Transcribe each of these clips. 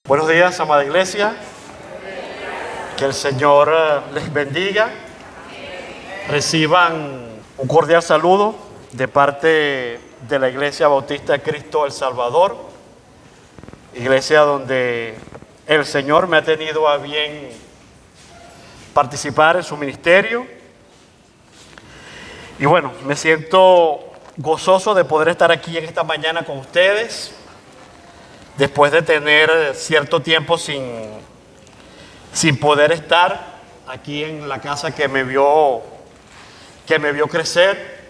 Buenos días, amada iglesia. Que el Señor les bendiga. Reciban un cordial saludo de parte de la Iglesia Bautista de Cristo El Salvador, iglesia donde el Señor me ha tenido a bien participar en su ministerio. Y bueno, me siento gozoso de poder estar aquí en esta mañana con ustedes, después de tener cierto tiempo sin poder estar aquí en la casa que me vio crecer,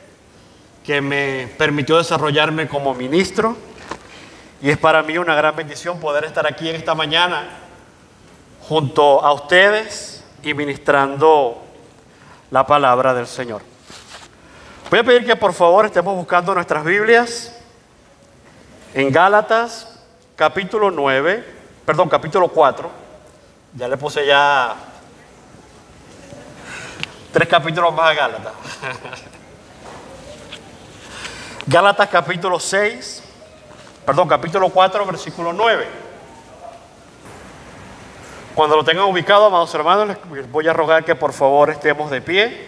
que me permitió desarrollarme como ministro. Y es para mí una gran bendición poder estar aquí en esta mañana junto a ustedes y ministrando la palabra del Señor. Voy a pedir que por favor estemos buscando nuestras Biblias en Gálatas capítulo 4. Ya le puse ya 3 capítulos más a Gálatas. Gálatas capítulo 4, versículo 9. Cuando lo tengan ubicado, amados hermanos, les voy a rogar que por favor estemos de pie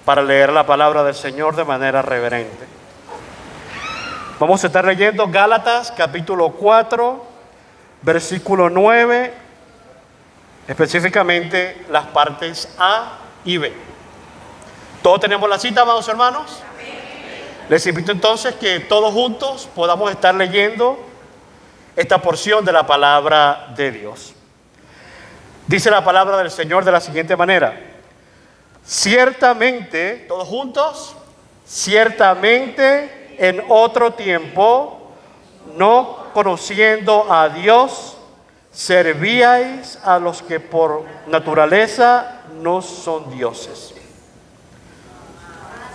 para leer la palabra del Señor de manera reverente. Vamos a estar leyendo Gálatas capítulo 4, versículo 9, específicamente las partes A y B. ¿Todos tenemos la cita, amados hermanos? Les invito entonces que todos juntos podamos estar leyendo esta porción de la palabra de Dios. Dice la palabra del Señor de la siguiente manera: ciertamente, todos juntos, ciertamente en otro tiempo, no conociendo a Dios, servíais a los que por naturaleza no son dioses.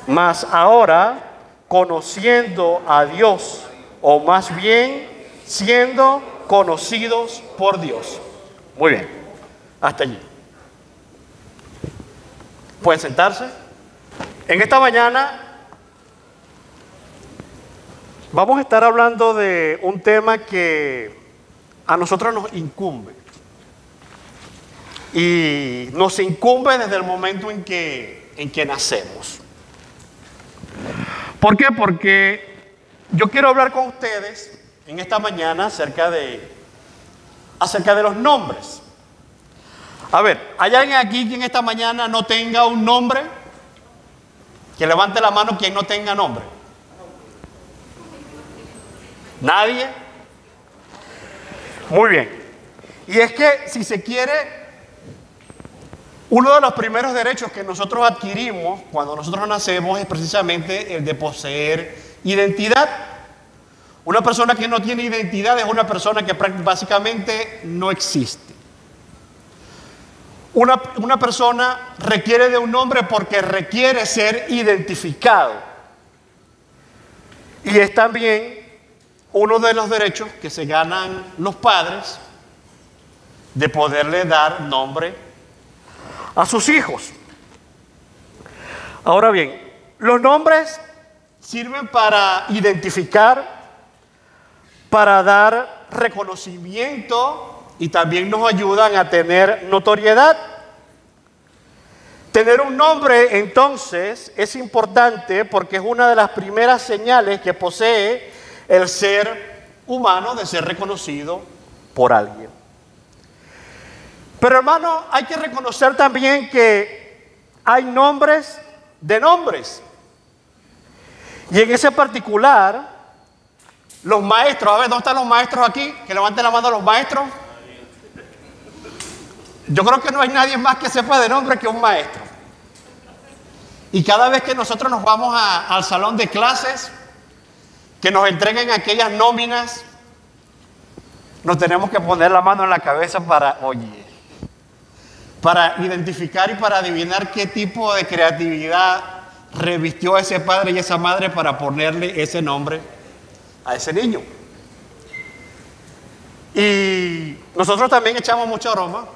Mas ahora, conociendo a Dios, o más bien siendo conocidos por Dios. Muy bien, hasta allí. ¿Pueden sentarse? En esta mañana vamos a estar hablando de un tema que a nosotros nos incumbe. Y nos incumbe desde el momento en que nacemos. ¿Por qué? Porque yo quiero hablar con ustedes en esta mañana acerca de los nombres. A ver, ¿hay alguien aquí que en esta mañana no tenga un nombre? Que levante la mano quien no tenga nombre. ¿Nadie? Muy bien. Y es que, si se quiere, uno de los primeros derechos que nosotros adquirimos cuando nosotros nacemos es precisamente el de poseer identidad. Una persona que no tiene identidad es una persona que básicamente no existe. Una persona requiere de un nombre porque requiere ser identificado. Y es también uno de los derechos que se ganan los padres de poderle dar nombre a sus hijos. Ahora bien, los nombres sirven para identificar, para dar reconocimiento y también nos ayudan a tener notoriedad. Tener un nombre, entonces, es importante porque es una de las primeras señales que posee el ser humano de ser reconocido por alguien. Pero hermano, hay que reconocer también que hay nombres de nombres. Y en ese particular, los maestros, a ver, ¿dónde están los maestros aquí? Que levanten la mano los maestros. Yo creo que no hay nadie más que sepa de nombre que un maestro. Y cada vez que nosotros nos vamos al salón de clases, que nos entreguen aquellas nóminas, nos tenemos que poner la mano en la cabeza para identificar y para adivinar qué tipo de creatividad revistió ese padre y esa madre para ponerle ese nombre a ese niño. Y nosotros también echamos mucha broma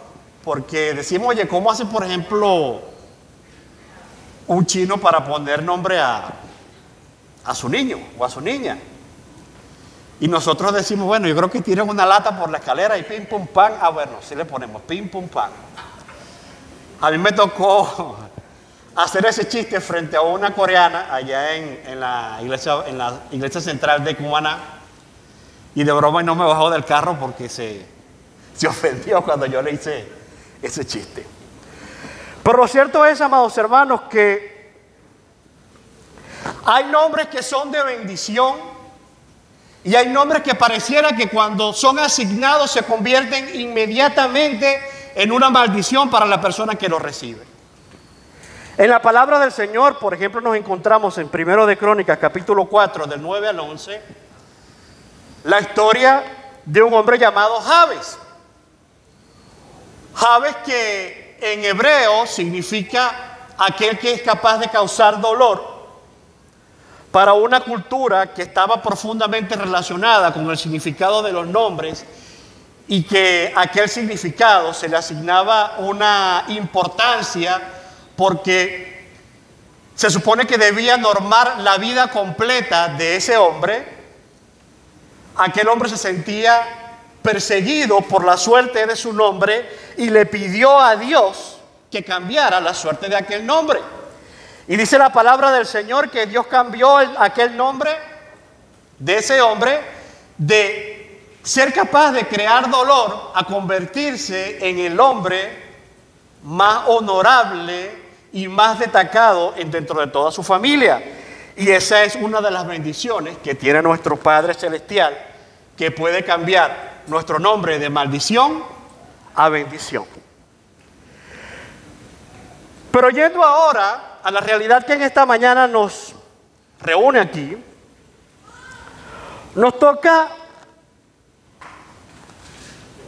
porque decimos, oye, ¿cómo hace, por ejemplo, un chino para poner nombre a su niño o a su niña? Y nosotros decimos, bueno, yo creo que tiran una lata por la escalera y pim, pum, pam. Ah, bueno, sí le ponemos pim, pum, pam. A mí me tocó hacer ese chiste frente a una coreana allá en la iglesia central de Cumaná. Y de broma no me bajó del carro porque se ofendió cuando yo le hice ese chiste. Pero lo cierto es, amados hermanos, que hay nombres que son de bendición y hay nombres que pareciera que cuando son asignados se convierten inmediatamente en una maldición para la persona que los recibe. En la palabra del Señor, por ejemplo, nos encontramos en 1 de Crónicas, capítulo 4, del 9 al 11, la historia de un hombre llamado Jabes. Jabes, que en hebreo significa aquel que es capaz de causar dolor, para una cultura que estaba profundamente relacionada con el significado de los nombres y que a aquel significado se le asignaba una importancia porque se supone que debía normar la vida completa de ese hombre. Aquel hombre se sentía perseguido por la suerte de su nombre y le pidió a Dios que cambiara la suerte de aquel nombre. Y dice la palabra del Señor que Dios cambió aquel nombre de ese hombre de ser capaz de crear dolor a convertirse en el hombre más honorable y más destacado dentro de toda su familia. Y esa es una de las bendiciones que tiene nuestro Padre Celestial, que puede cambiar nuestro nombre de maldición a bendición. Pero yendo ahora a la realidad que en esta mañana nos reúne aquí, nos toca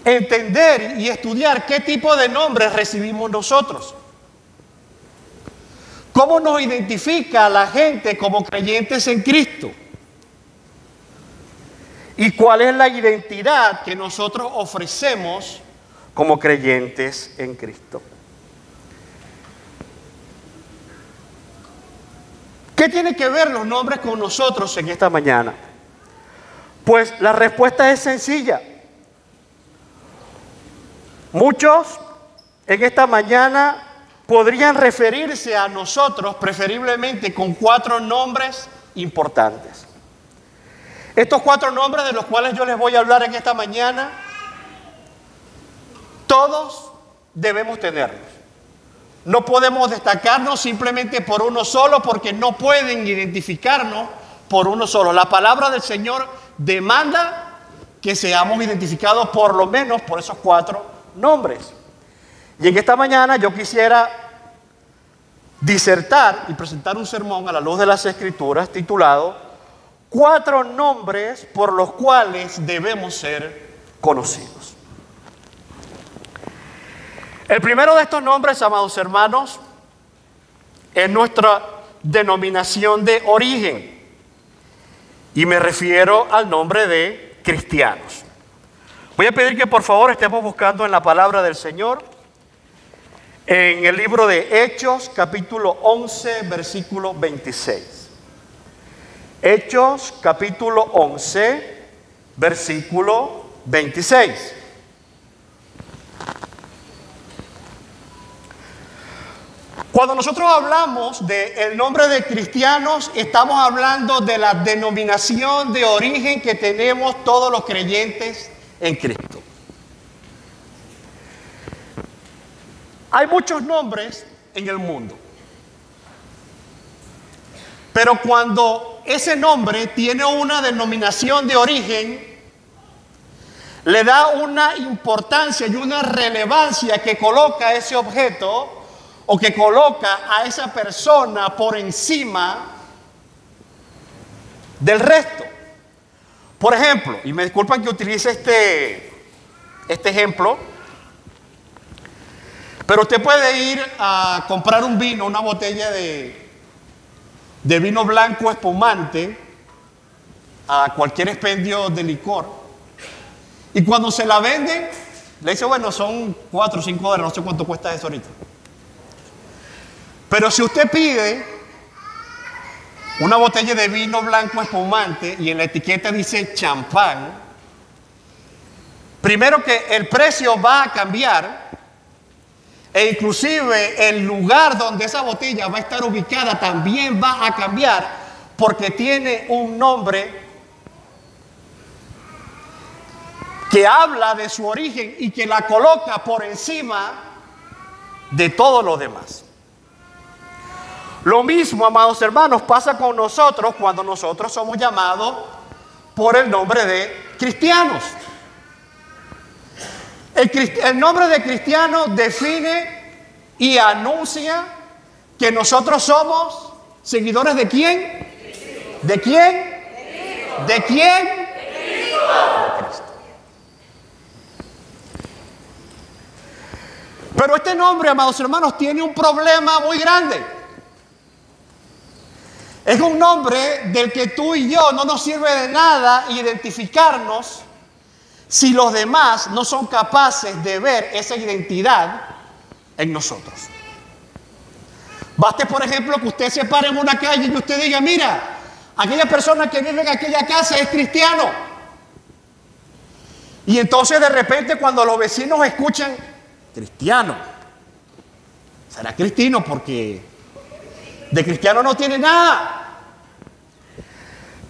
entender y estudiar qué tipo de nombres recibimos nosotros. ¿Cómo nos identifica a la gente como creyentes en Cristo? ¿Y cuál es la identidad que nosotros ofrecemos como creyentes en Cristo? ¿Qué tiene que ver los nombres con nosotros en esta mañana? Pues la respuesta es sencilla. Muchos en esta mañana podrían referirse a nosotros preferiblemente con 4 nombres importantes. Estos 4 nombres de los cuales yo les voy a hablar en esta mañana, todos debemos tenerlos. No podemos destacarnos simplemente por uno solo porque no pueden identificarnos por uno solo. La palabra del Señor demanda que seamos identificados por lo menos por esos 4 nombres. Y en esta mañana yo quisiera disertar y presentar un sermón a la luz de las Escrituras titulado 4 nombres por los cuales debemos ser conocidos. El primero de estos nombres, amados hermanos, es nuestra denominación de origen. Y me refiero al nombre de cristianos. Voy a pedir que por favor estemos buscando en la palabra del Señor, en el libro de Hechos, capítulo 11, versículo 26. Hechos, capítulo 11, versículo 26. Cuando nosotros hablamos del nombre de cristianos, estamos hablando de la denominación de origen que tenemos todos los creyentes en Cristo. Hay muchos nombres en el mundo, pero cuando ese nombre tiene una denominación de origen, le da una importancia y una relevancia que coloca ese objeto o que coloca a esa persona por encima del resto. Por ejemplo, y me disculpan que utilice este ejemplo, pero usted puede ir a comprar un vino, una botella de vino blanco espumante a cualquier expendio de licor, y cuando se la venden, le dice, bueno, son 4 o 5 dólares, no sé cuánto cuesta eso ahorita. Pero si usted pide una botella de vino blanco espumante y en la etiqueta dice champán, primero que el precio va a cambiar e inclusive el lugar donde esa botella va a estar ubicada también va a cambiar porque tiene un nombre que habla de su origen y que la coloca por encima de todo lo demás. Lo mismo, amados hermanos, pasa con nosotros cuando nosotros somos llamados por el nombre de cristianos. El nombre de cristiano define y anuncia que nosotros somos seguidores ¿de quién? ¿De quién? ¿De quién? De Cristo. Pero este nombre, amados hermanos, tiene un problema muy grande. Es un nombre del que tú y yo no nos sirve de nada identificarnos si los demás no son capaces de ver esa identidad en nosotros. Baste, por ejemplo, que usted se pare en una calle y usted diga, mira, aquella persona que vive en aquella casa es cristiano. Y entonces de repente cuando los vecinos escuchan, cristiano, será cristiano porque de cristiano no tiene nada.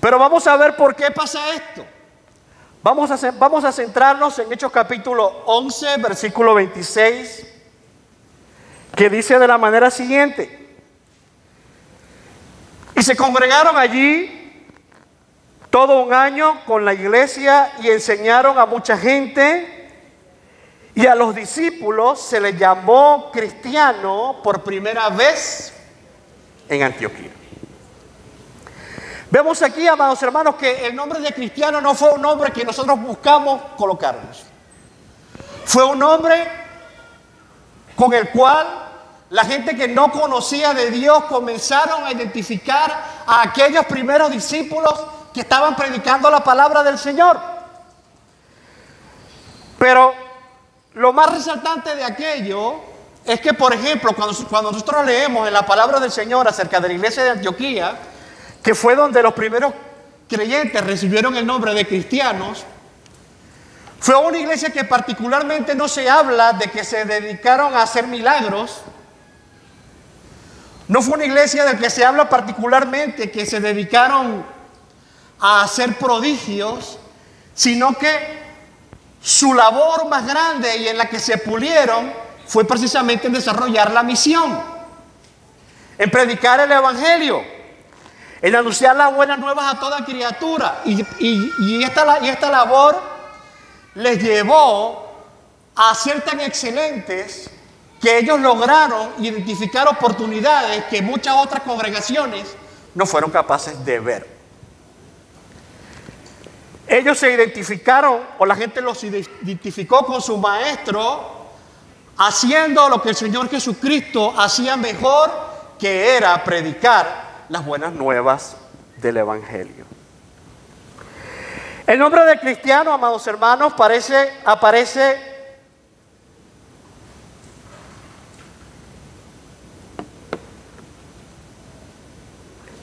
Pero vamos a ver por qué pasa esto. Vamos a centrarnos en Hechos capítulo 11, versículo 26, que dice de la manera siguiente: y se congregaron allí todo un año con la iglesia y enseñaron a mucha gente, y a los discípulos se les llamó cristiano por primera vez en Antioquía. Vemos aquí, amados hermanos, que el nombre de cristiano no fue un nombre que nosotros buscamos colocarnos. Fue un nombre con el cual la gente que no conocía de Dios comenzaron a identificar a aquellos primeros discípulos que estaban predicando la palabra del Señor. Pero lo más resaltante de aquello es que, por ejemplo, cuando nosotros leemos en la palabra del Señor acerca de la iglesia de Antioquía, que fue donde los primeros creyentes recibieron el nombre de cristianos, fue una iglesia que particularmente no se habla de que se dedicaron a hacer milagros. No fue una iglesia de que se habla particularmente que se dedicaron a hacer prodigios, sino que su labor más grande y en la que se pulieron fue precisamente en desarrollar la misión, en predicar el evangelio, en anunciar las buenas nuevas a toda criatura. Y esta labor les llevó a ser tan excelentes que ellos lograron identificar oportunidades que muchas otras congregaciones no fueron capaces de ver. Ellos se identificaron, o la gente los identificó con su maestro, haciendo lo que el Señor Jesucristo hacía mejor, que era predicar las buenas nuevas del evangelio. El nombre de cristiano, amados hermanos, aparece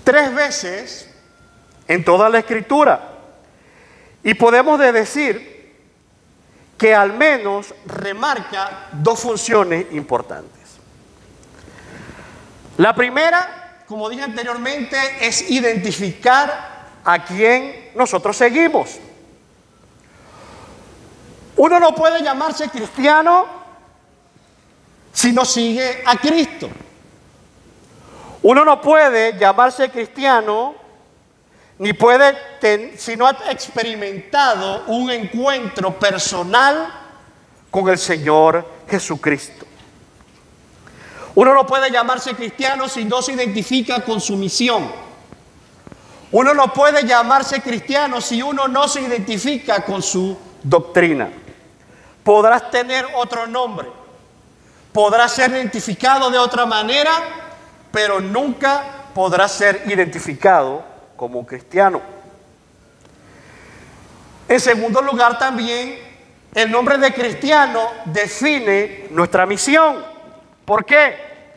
3 veces en toda la Escritura. Y podemos decir que al menos remarca 2 funciones importantes. La primera, como dije anteriormente, es identificar a quién nosotros seguimos. Uno no puede llamarse cristiano si no sigue a Cristo. Uno no puede llamarse cristiano ni puede si no ha experimentado un encuentro personal con el Señor Jesucristo. Uno no puede llamarse cristiano si no se identifica con su misión. Uno no puede llamarse cristiano si uno no se identifica con su doctrina. Podrás tener otro nombre, podrás ser identificado de otra manera, pero nunca podrás ser identificado como un cristiano. En segundo lugar, también el nombre de cristiano define nuestra misión. ¿Por qué?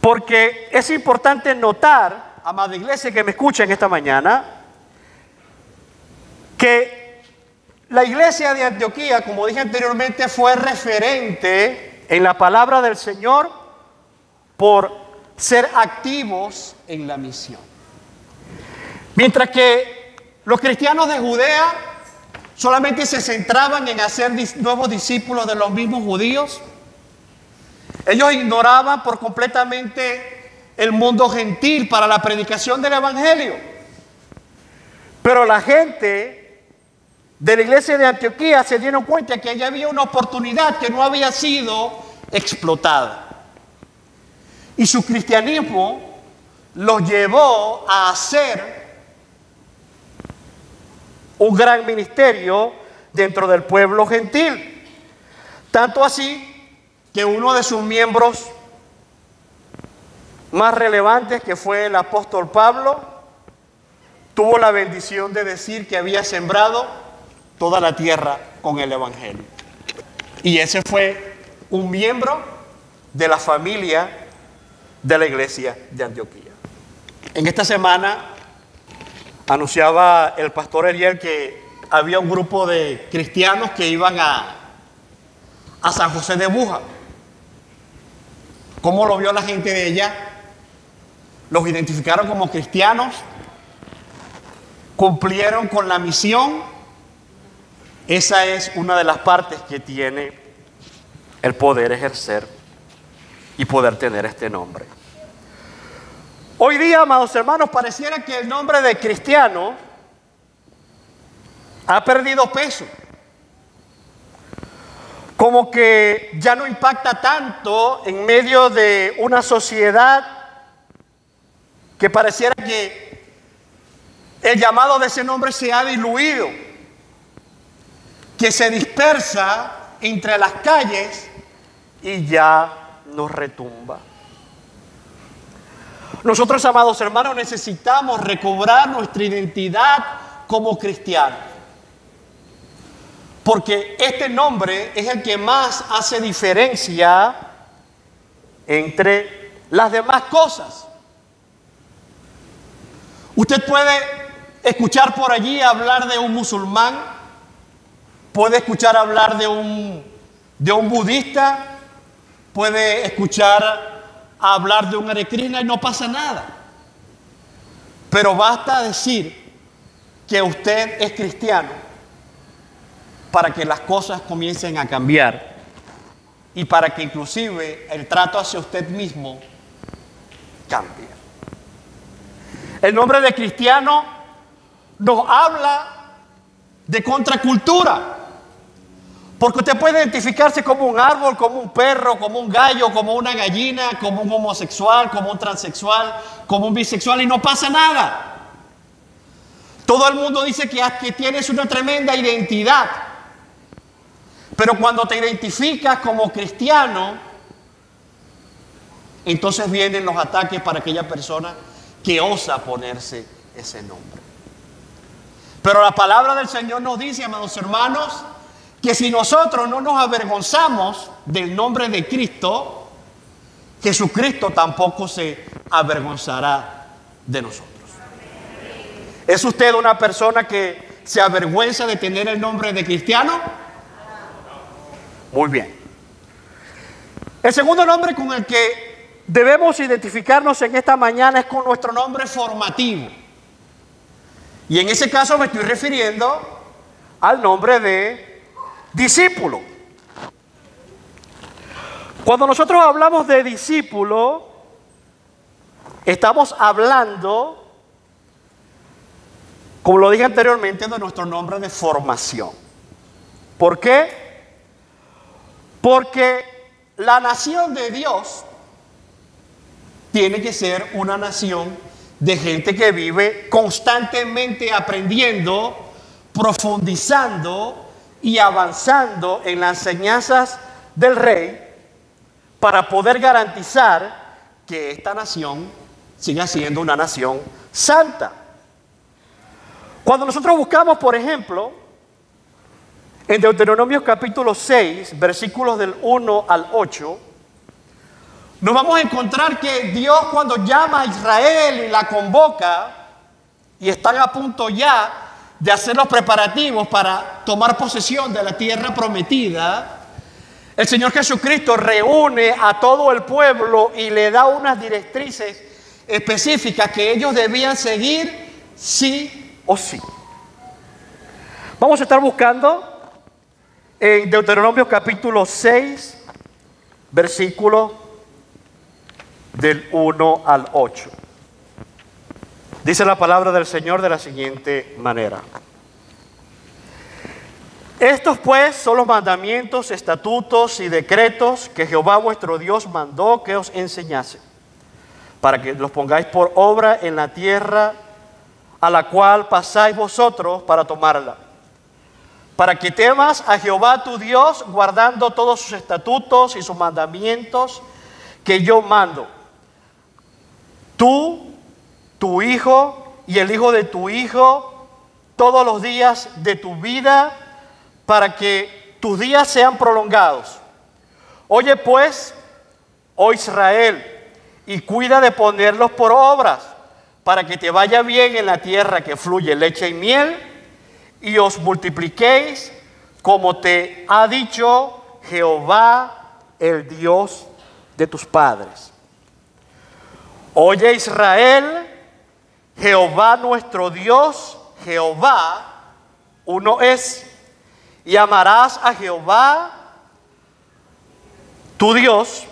Porque es importante notar, amada iglesia que me escuchen esta mañana, que la iglesia de Antioquía, como dije anteriormente, fue referente en la palabra del Señor por ser activos en la misión. Mientras que los cristianos de Judea solamente se centraban en hacer nuevos discípulos de los mismos judíos, ellos ignoraban por completamente el mundo gentil para la predicación del evangelio. Pero la gente de la iglesia de Antioquía se dieron cuenta que allá había una oportunidad que no había sido explotada. Y su cristianismo los llevó a hacer un gran ministerio dentro del pueblo gentil. Tanto así que uno de sus miembros más relevantes, que fue el apóstol Pablo, tuvo la bendición de decir que había sembrado toda la tierra con el evangelio. Y ese fue un miembro de la familia de la iglesia de Antioquía. En esta semana anunciaba el pastor Ariel que había un grupo de cristianos que iban a San José de Buja. ¿Cómo lo vio la gente de allá? Los identificaron como cristianos, cumplieron con la misión. Esa es una de las partes que tiene el poder ejercer y poder tener este nombre. Hoy día, amados hermanos, pareciera que el nombre de cristiano ha perdido peso. Como que ya no impacta tanto en medio de una sociedad que pareciera que el llamado de ese nombre se ha diluido, que se dispersa entre las calles y ya no retumba. Nosotros, amados hermanos, necesitamos recobrar nuestra identidad como cristianos. Porque este nombre es el que más hace diferencia entre las demás cosas. Usted puede escuchar por allí hablar de un musulmán, puede escuchar hablar de un budista, puede escuchar hablar de un Hare Krishna y no pasa nada. Pero basta decir que usted es cristiano para que las cosas comiencen a cambiar y para que inclusive el trato hacia usted mismo cambie. El nombre de cristiano nos habla de contracultura, porque usted puede identificarse como un árbol, como un perro, como un gallo, como una gallina, como un homosexual, como un transexual, como un bisexual y no pasa nada. Todo el mundo dice que tienes una tremenda identidad. Pero cuando te identificas como cristiano, entonces vienen los ataques para aquella persona que osa ponerse ese nombre. Pero la palabra del Señor nos dice, amados hermanos, que si nosotros no nos avergonzamos del nombre de Cristo, Jesucristo tampoco se avergonzará de nosotros. ¿Es usted una persona que se avergüenza de tener el nombre de cristiano? Muy bien. El segundo nombre con el que debemos identificarnos en esta mañana es con nuestro nombre formativo. Y en ese caso me estoy refiriendo al nombre de discípulo. Cuando nosotros hablamos de discípulo, estamos hablando, como lo dije anteriormente, de nuestro nombre de formación. ¿Por qué? Porque la nación de Dios tiene que ser una nación de gente que vive constantemente aprendiendo, profundizando y avanzando en las enseñanzas del Rey para poder garantizar que esta nación siga siendo una nación santa. Cuando nosotros buscamos, por ejemplo, en Deuteronomio capítulo 6, versículos del 1 al 8, nos vamos a encontrar que Dios, cuando llama a Israel y la convoca, y están a punto ya de hacer los preparativos para tomar posesión de la tierra prometida, el Señor Jesucristo reúne a todo el pueblo y le da unas directrices específicas que ellos debían seguir sí o sí. Vamos a estar buscando en Deuteronomio capítulo 6, versículo del 1 al 8. Dice la palabra del Señor de la siguiente manera. Estos pues son los mandamientos, estatutos y decretos que Jehová vuestro Dios mandó que os enseñase, para que los pongáis por obra en la tierra a la cual pasáis vosotros para tomarla, para que temas a Jehová tu Dios, guardando todos sus estatutos y sus mandamientos que yo mando. Tú, tu hijo y el hijo de tu hijo, todos los días de tu vida, para que tus días sean prolongados. Oye pues, oh Israel, y cuida de ponerlos por obras, para que te vaya bien en la tierra que fluye leche y miel, y os multipliquéis, como te ha dicho Jehová, el Dios de tus padres. Oye Israel, Jehová nuestro Dios, Jehová uno es. Y amarás a Jehová, tu Dios,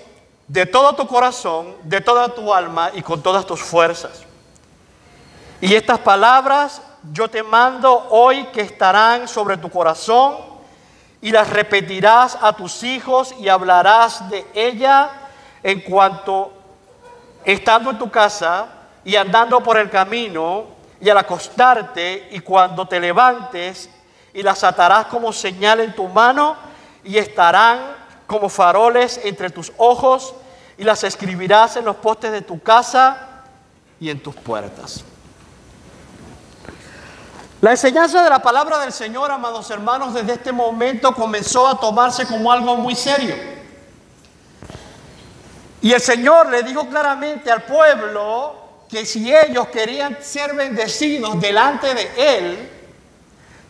de todo tu corazón, de toda tu alma y con todas tus fuerzas. Y estas palabras yo te mando hoy, que estarán sobre tu corazón, y las repetirás a tus hijos y hablarás de ella en cuanto estando en tu casa y andando por el camino y al acostarte y cuando te levantes, y las atarás como señal en tu mano y estarán como faroles entre tus ojos, y las escribirás en los postes de tu casa y en tus puertas. La enseñanza de la palabra del Señor, amados hermanos, desde este momento comenzó a tomarse como algo muy serio. Y el Señor le dijo claramente al pueblo que si ellos querían ser bendecidos delante de Él,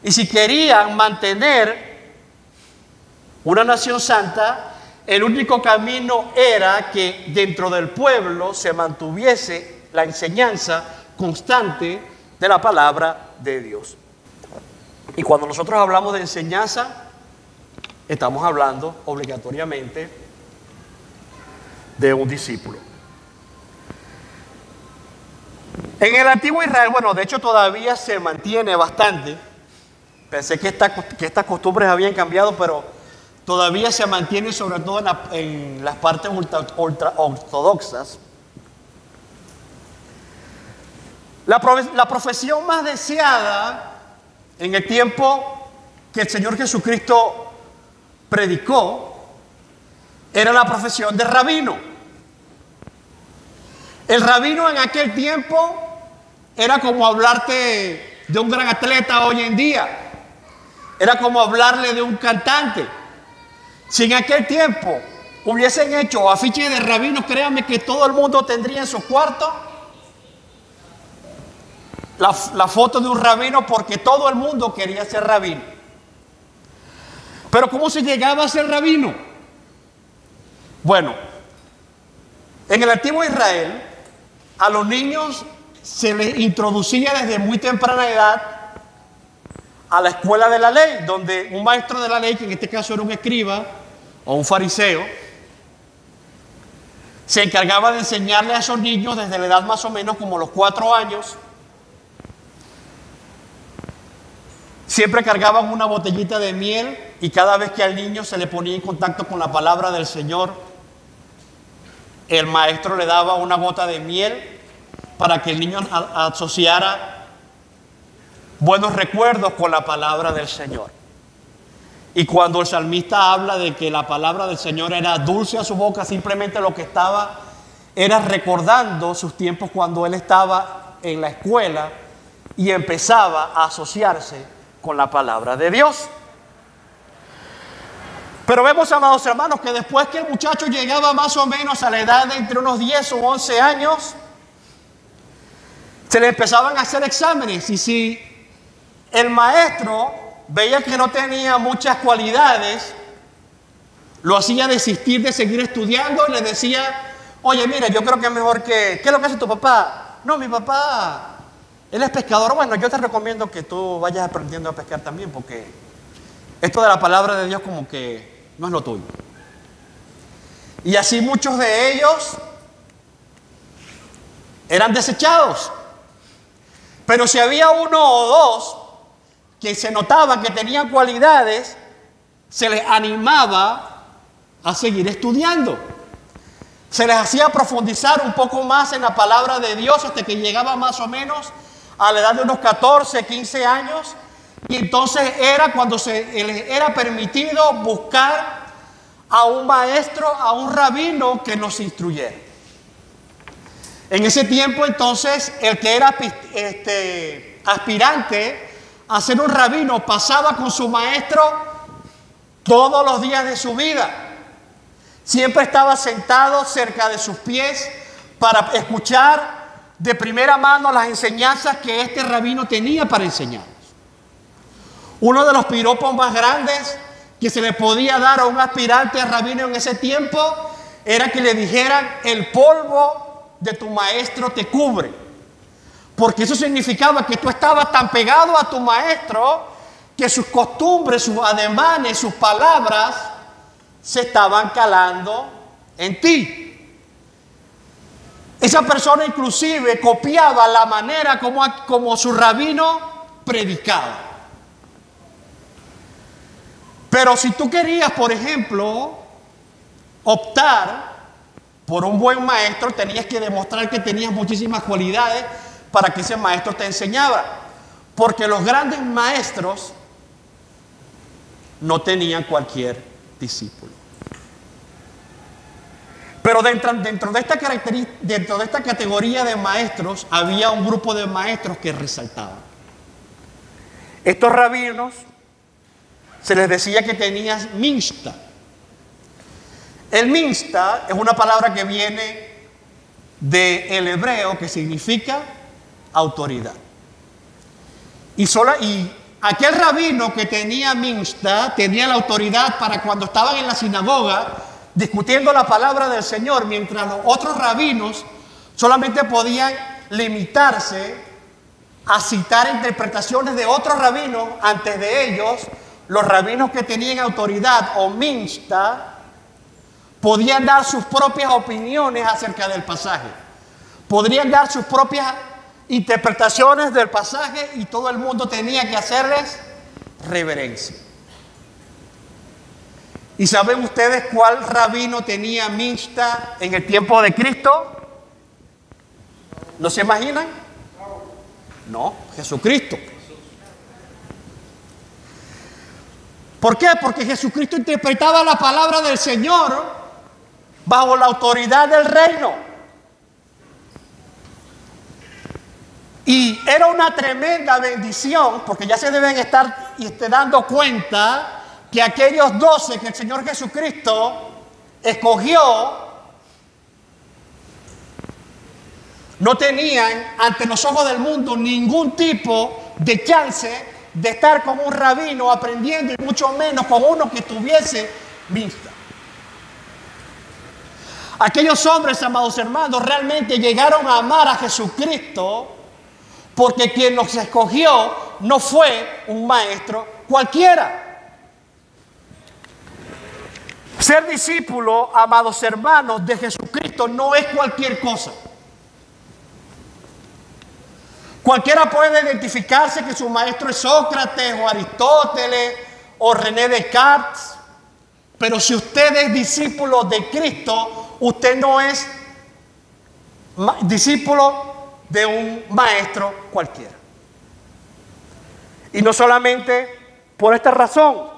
y si querían mantener una nación santa, el único camino era que dentro del pueblo se mantuviese la enseñanza constante de la palabra de Dios. Y cuando nosotros hablamos de enseñanza, estamos hablando obligatoriamente de un discípulo. En el antiguo Israel, bueno, de hecho todavía se mantiene bastante. Pensé que estas costumbres habían cambiado, pero todavía se mantiene, sobre todo en las partes ultra ortodoxas. La profesión más deseada en el tiempo que el Señor Jesucristo predicó era la profesión de rabino. El rabino en aquel tiempo era como hablarte de un gran atleta hoy en día. Era como hablarle de un cantante. Si en aquel tiempo hubiesen hecho afiches de rabinos, créanme que todo el mundo tendría en su cuarto la foto de un rabino, porque todo el mundo quería ser rabino. Pero ¿cómo se llegaba a ser rabino? Bueno, en el antiguo Israel, a los niños se les introducía desde muy temprana edad a la escuela de la ley, donde un maestro de la ley, que en este caso era un escriba o un fariseo, se encargaba de enseñarle a esos niños desde la edad más o menos como los 4 años. Siempre cargaban una botellita de miel, y cada vez que al niño se le ponía en contacto con la palabra del Señor, el maestro le daba una gota de miel para que el niño asociara buenos recuerdos con la palabra del Señor. Y cuando el salmista habla de que la palabra del Señor era dulce a su boca, simplemente lo que estaba era recordando sus tiempos cuando él estaba en la escuela y empezaba a asociarse con la palabra de Dios. Pero vemos, amados hermanos, que después que el muchacho llegaba más o menos a la edad de entre unos 10 o 11 años, se le empezaban a hacer exámenes. Y si el maestro veía que no tenía muchas cualidades, lo hacía desistir de seguir estudiando y le decía: oye, mira, yo creo que es mejor que... ¿Qué es lo que hace tu papá? No, mi papá, él es pescador. Bueno, yo te recomiendo que tú vayas aprendiendo a pescar también, porque esto de la palabra de Dios como que no es lo tuyo. Y así muchos de ellos eran desechados. Pero si había uno o dos que se notaba que tenían cualidades, se les animaba a seguir estudiando. Se les hacía profundizar un poco más en la palabra de Dios hasta que llegaba más o menos a la edad de unos 14, 15 años. Y entonces era cuando les era permitido buscar a un maestro, a un rabino que nos instruyera. En ese tiempo entonces el que era aspirante a ser un rabino pasaba con su maestro todos los días de su vida. Siempre estaba sentado cerca de sus pies para escuchar de primera mano las enseñanzas que este rabino tenía para enseñar. Uno de los piropos más grandes que se le podía dar a un aspirante a rabino en ese tiempo era que le dijeran: el polvo de tu maestro te cubre. Porque eso significaba que tú estabas tan pegado a tu maestro que sus costumbres, sus ademanes, sus palabras se estaban calando en ti. Esa persona inclusive copiaba la manera como su rabino predicaba. Pero si tú querías, por ejemplo, optar por un buen maestro, tenías que demostrar que tenías muchísimas cualidades para que ese maestro te enseñara. Porque los grandes maestros no tenían cualquier discípulo. Pero dentro de esta categoría de maestros había un grupo de maestros que resaltaban. Estos rabinos se les decía que tenían minsta. El minsta es una palabra que viene del hebreo que significa autoridad. Y aquel rabino que tenía minsta tenía la autoridad para cuando estaban en la sinagoga discutiendo la palabra del Señor, mientras los otros rabinos solamente podían limitarse a citar interpretaciones de otros rabinos. Antes de ellos, los rabinos que tenían autoridad o minsta podían dar sus propias opiniones acerca del pasaje. Podrían dar sus propias interpretaciones del pasaje y todo el mundo tenía que hacerles reverencia. ¿Y saben ustedes cuál rabino tenía minsta en el tiempo de Cristo? ¿No se imaginan? No, Jesucristo. ¿Por qué? Porque Jesucristo interpretaba la palabra del Señor bajo la autoridad del reino. Y era una tremenda bendición, porque ya se deben estar dando cuenta que aquellos 12 que el Señor Jesucristo escogió no tenían ante los ojos del mundo ningún tipo de chance de estar con un rabino aprendiendo, y mucho menos con uno que tuviese vista. Aquellos hombres, amados hermanos, realmente llegaron a amar a Jesucristo porque quien los escogió no fue un maestro cualquiera. Ser discípulo, amados hermanos, de Jesucristo no es cualquier cosa. Cualquiera puede identificarse que su maestro es Sócrates o Aristóteles o René Descartes, pero si usted es discípulo de Cristo, usted no es discípulo de un maestro cualquiera. Y no solamente por esta razón,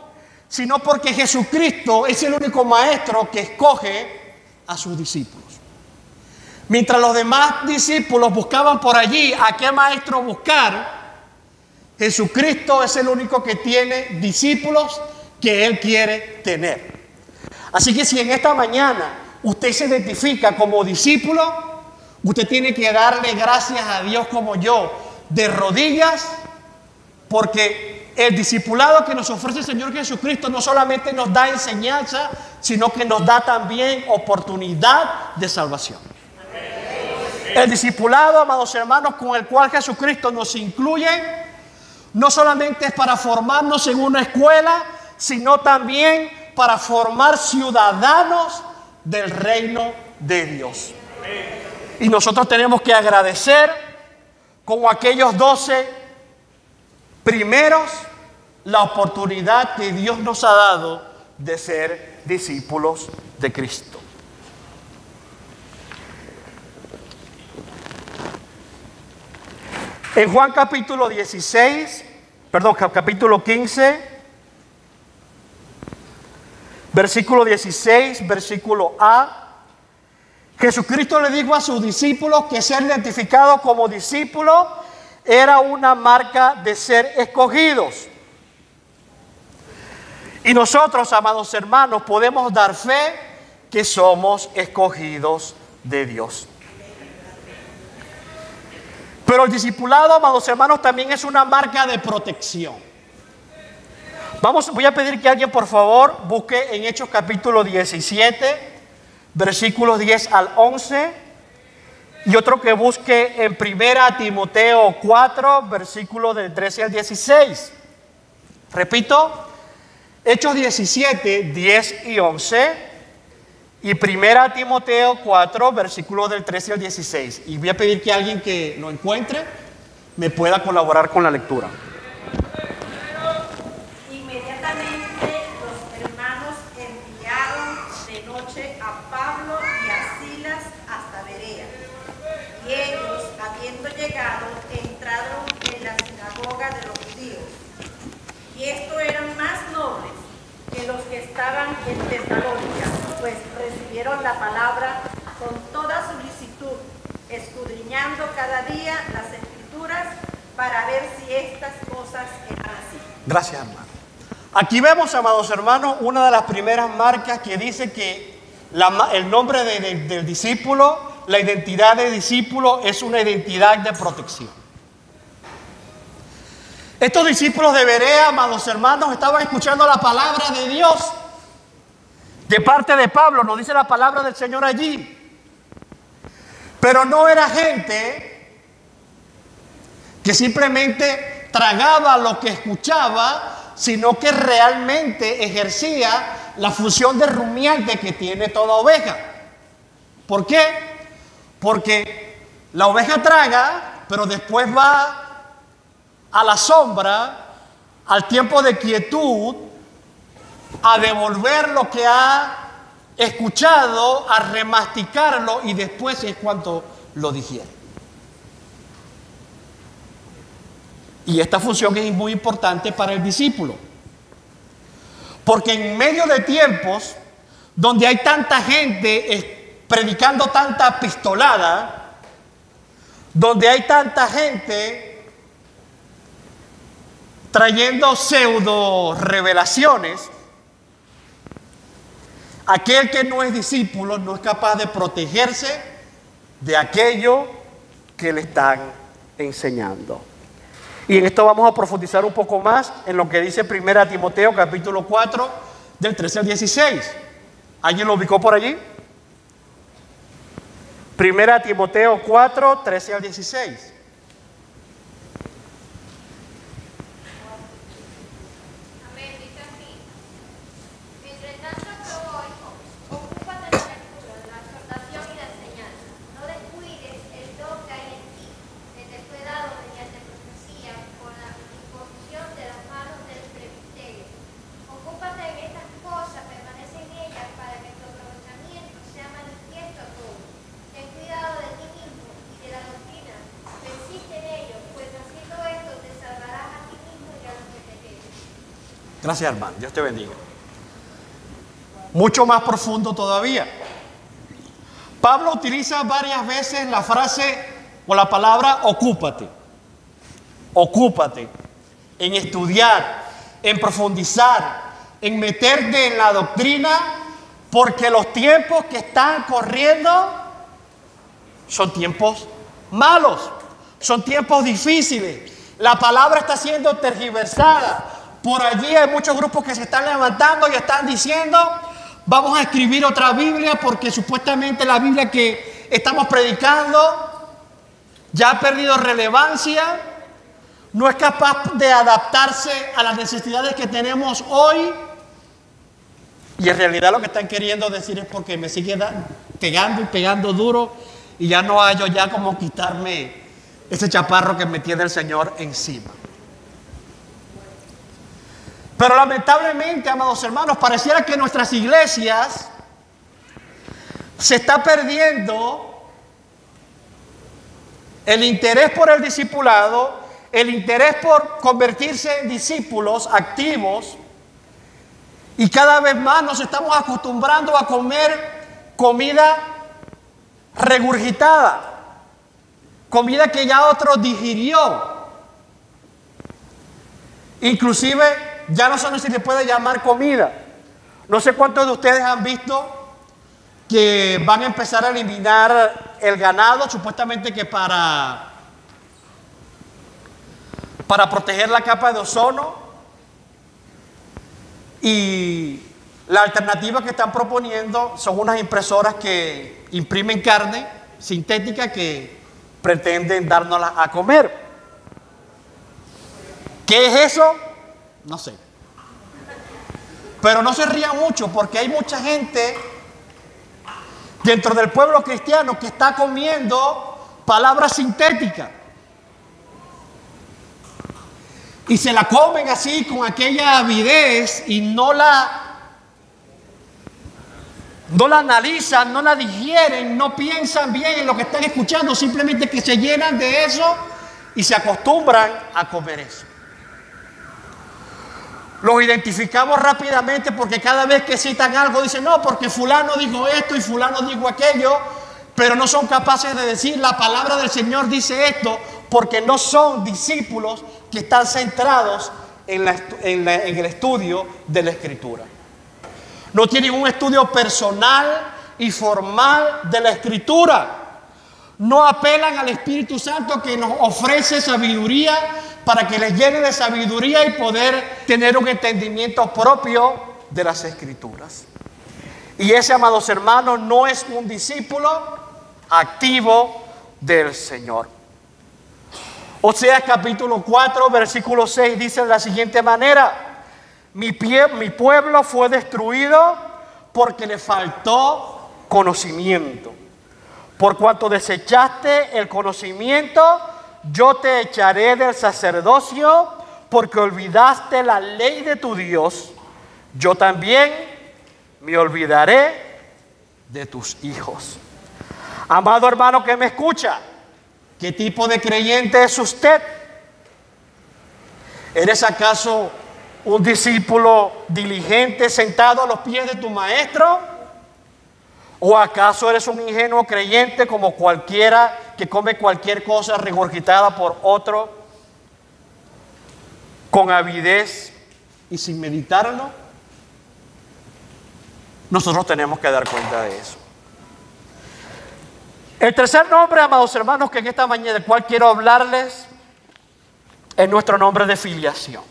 sino porque Jesucristo es el único maestro que escoge a sus discípulos. Mientras los demás discípulos buscaban por allí a qué maestro buscar, Jesucristo es el único que tiene discípulos que Él quiere tener. Así que si en esta mañana usted se identifica como discípulo, usted tiene que darle gracias a Dios como yo, de rodillas, porque el discipulado que nos ofrece el Señor Jesucristo no solamente nos da enseñanza, sino que nos da también oportunidad de salvación. El discipulado, amados hermanos, con el cual Jesucristo nos incluye, no solamente es para formarnos en una escuela, sino también para formar ciudadanos del reino de Dios. Y nosotros tenemos que agradecer, como aquellos 12 primeros, la oportunidad que Dios nos ha dado de ser discípulos de Cristo. En Juan capítulo 15, versículo 16, versículo A, Jesucristo le dijo a sus discípulos que ser identificado como discípulo era una marca de ser escogidos. Y nosotros, amados hermanos, podemos dar fe que somos escogidos de Dios. Pero el discipulado, amados hermanos, también es una marca de protección. Voy a pedir que alguien, por favor, busque en Hechos capítulo 17, versículos 10 al 11, y otro que busque en 1 Timoteo 4, versículos del 13 al 16. Repito, Hechos 17, 10 y 11, y 1 Timoteo 4, versículos del 13 al 16. Y voy a pedir que alguien que lo encuentre me pueda colaborar con la lectura. Inmediatamente los hermanos enviaron de noche a Pablo y a Silas hasta Berea. Y ellos, habiendo llegado, entraron en la sinagoga de los judíos. Y estos eran más nobles que los que estaban en Tesalónica, pues recibieron la palabra con toda solicitud, escudriñando cada día las Escrituras para ver si estas cosas eran así. Gracias, hermano. Aquí vemos, amados hermanos, una de las primeras marcas que dice que el nombre del discípulo, la identidad de discípulo es una identidad de protección. Estos discípulos de Berea, amados hermanos, estaban escuchando la palabra de Dios de parte de Pablo, nos dice la palabra del Señor allí. Pero no era gente que simplemente tragaba lo que escuchaba, sino que realmente ejercía la función de rumiante que tiene toda oveja. ¿Por qué? Porque la oveja traga, pero después va a la sombra, al tiempo de quietud, a devolver lo que ha escuchado, a remasticarlo, y después es cuando lo digiere. Y esta función es muy importante para el discípulo, porque en medio de tiempos donde hay tanta gente predicando tanta pistolada, donde hay tanta gente trayendo pseudo revelaciones, aquel que no es discípulo no es capaz de protegerse de aquello que le están enseñando. Y en esto vamos a profundizar un poco más en lo que dice 1 Timoteo capítulo 4 del 13 al 16. ¿Alguien lo ubicó por allí? 1 Timoteo 4, 13 al 16. Gracias, hermano. Dios te bendiga. Mucho más profundo todavía. Pablo utiliza varias veces la frase o la palabra ocúpate. Ocúpate en estudiar, en profundizar, en meterte en la doctrina, Porque los tiempos que están corriendo son tiempos malos, son tiempos difíciles. La palabra está siendo tergiversada. Por allí hay muchos grupos que se están levantando y están diciendo: vamos a escribir otra Biblia porque supuestamente la Biblia que estamos predicando ya ha perdido relevancia, no es capaz de adaptarse a las necesidades que tenemos hoy. Y en realidad lo que están queriendo decir es porque me sigue pegando y pegando duro y ya no hallo ya cómo quitarme ese chaparro que me tiene el Señor encima. Pero lamentablemente, amados hermanos, pareciera que en nuestras iglesias se está perdiendo el interés por el discipulado, el interés por convertirse en discípulos activos, y cada vez más nos estamos acostumbrando a comer comida regurgitada, comida que ya otro digirió. Inclusive ya no solo se le puede llamar comida. No sé cuántos de ustedes han visto que van a empezar a eliminar el ganado, supuestamente que para proteger la capa de ozono. Y la alternativa que están proponiendo son unas impresoras que imprimen carne sintética que pretenden dárnosla a comer. ¿Qué es eso? No sé. Pero no se rían mucho porque hay mucha gente dentro del pueblo cristiano que está comiendo palabras sintéticas. Y se la comen así con aquella avidez y no la analizan, no la digieren, no piensan bien en lo que están escuchando, simplemente que se llenan de eso y se acostumbran a comer eso. Los identificamos rápidamente porque cada vez que citan algo dicen: no, porque fulano dijo esto y fulano dijo aquello, pero no son capaces de decir: la palabra del Señor dice esto, porque no son discípulos que están centrados en el estudio de la Escritura. No tienen un estudio personal y formal de la Escritura. No apelan al Espíritu Santo que nos ofrece sabiduría para que les llene de sabiduría y poder tener un entendimiento propio de las Escrituras. Y ese, amados hermanos, no es un discípulo activo del Señor. Oseas capítulo 4, versículo 6 dice de la siguiente manera: mi pueblo fue destruido porque le faltó conocimiento. Por cuanto desechaste el conocimiento, yo te echaré del sacerdocio, porque olvidaste la ley de tu Dios. Yo también me olvidaré de tus hijos. Amado hermano que me escucha, ¿qué tipo de creyente es usted? ¿Eres acaso un discípulo diligente sentado a los pies de tu maestro? ¿O acaso eres un ingenuo creyente como cualquiera que come cualquier cosa regurgitada por otro con avidez y sin meditarlo? Nosotros tenemos que dar cuenta de eso. El tercer nombre, amados hermanos, que en esta mañana del cual quiero hablarles es nuestro nombre de filiación.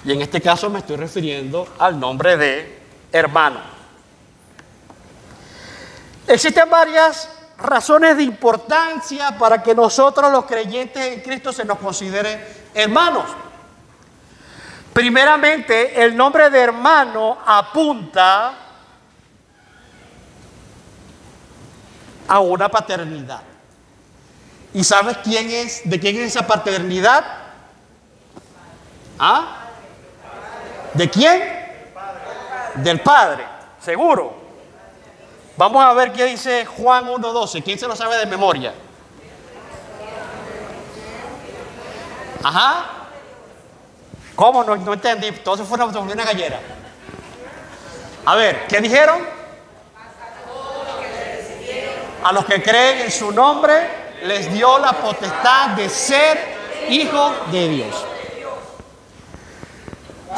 Y en este caso me estoy refiriendo al nombre de hermano. Existen varias razones de importancia para que nosotros los creyentes en Cristo se nos considere hermanos. Primeramente, el nombre de hermano apunta a una paternidad. ¿Y sabes quién es? ¿De quién es esa paternidad? ¿Ah? ¿De quién? Del Padre, seguro. Vamos a ver qué dice Juan 1:12. ¿Quién se lo sabe de memoria? Ajá. ¿Cómo? No entendí. Entonces fue una gallera. A ver, ¿qué dijeron? A los que creen en su nombre les dio la potestad de ser hijos de Dios.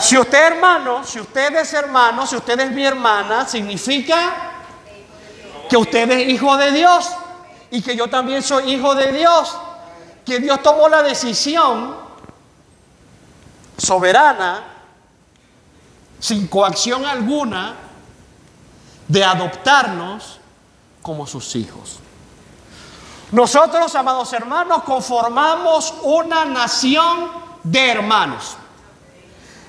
Si usted es hermano, si usted es hermano, si usted es mi hermana, significa que usted es hijo de Dios y que yo también soy hijo de Dios. Que Dios tomó la decisión soberana, sin coacción alguna, de adoptarnos como sus hijos. Nosotros, amados hermanos, conformamos una nación de hermanos.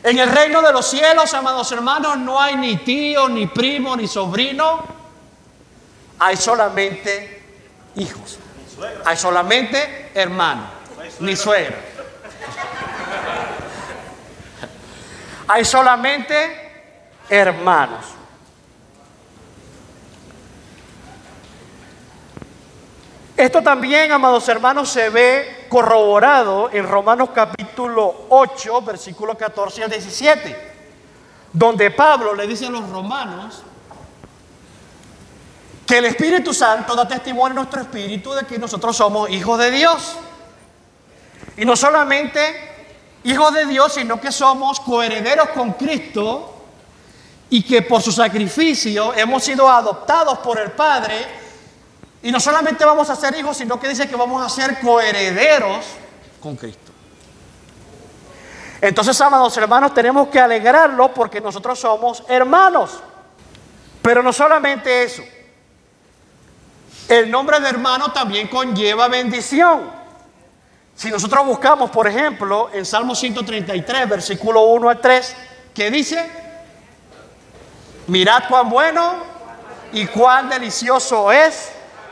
En el reino de los cielos, amados hermanos, no hay ni tío, ni primo, ni sobrino. Hay solamente hijos. Hay solamente hermanos, ni suegra. Hay solamente hermanos. Esto también, amados hermanos, se ve corroborado en Romanos capítulo 8, versículos 14 al 17, donde Pablo le dice a los romanos que el Espíritu Santo da testimonio a nuestro espíritu de que nosotros somos hijos de Dios. Y no solamente hijos de Dios, sino que somos coherederos con Cristo y que por su sacrificio hemos sido adoptados por el Padre. Y no solamente vamos a ser hijos, sino que dice que vamos a ser coherederos con Cristo. Entonces, amados hermanos, tenemos que alegrarlo porque nosotros somos hermanos. Pero no solamente eso. El nombre de hermano también conlleva bendición. Si nosotros buscamos, por ejemplo, en Salmo 133, versículo 1 al 3, que dice: mirad cuán bueno y cuán delicioso es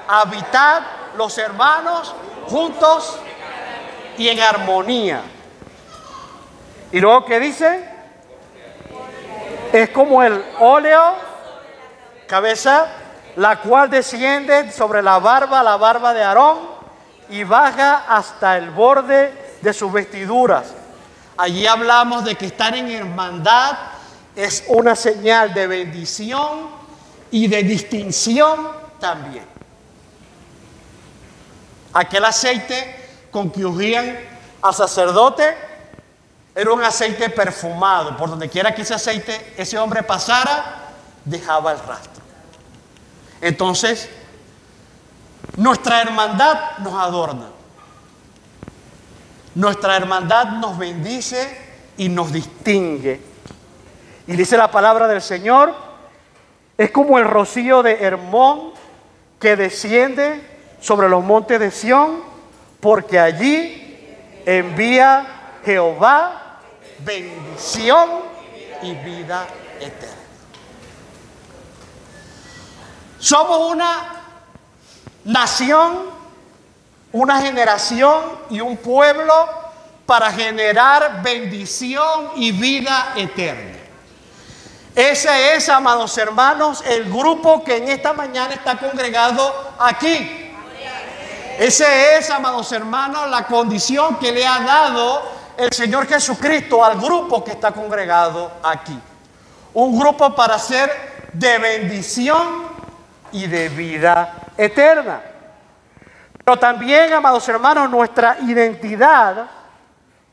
habitar los hermanos juntos y en armonía. Y luego, ¿qué dice? Es como el óleo, cabeza, la cual desciende sobre la barba de Aarón y baja hasta el borde de sus vestiduras. Allí hablamos de que estar en hermandad es una señal de bendición y de distinción también. Aquel aceite con que ungían al sacerdote era un aceite perfumado. Por donde quiera que ese hombre pasara, dejaba el rastro. Entonces, nuestra hermandad nos adorna. Nuestra hermandad nos bendice y nos distingue. Y dice la palabra del Señor: es como el rocío de Hermón que desciende sobre los montes de Sión, porque allí envía Jehová bendición y vida eterna. Somos una nación, una generación y un pueblo para generar bendición y vida eterna. Ese es, amados hermanos, el grupo que en esta mañana está congregado aquí. Ese es, amados hermanos, la condición que le ha dado el Señor Jesucristo al grupo que está congregado aquí. Un grupo para ser de bendición y de vida eterna. Pero también, amados hermanos, nuestra identidad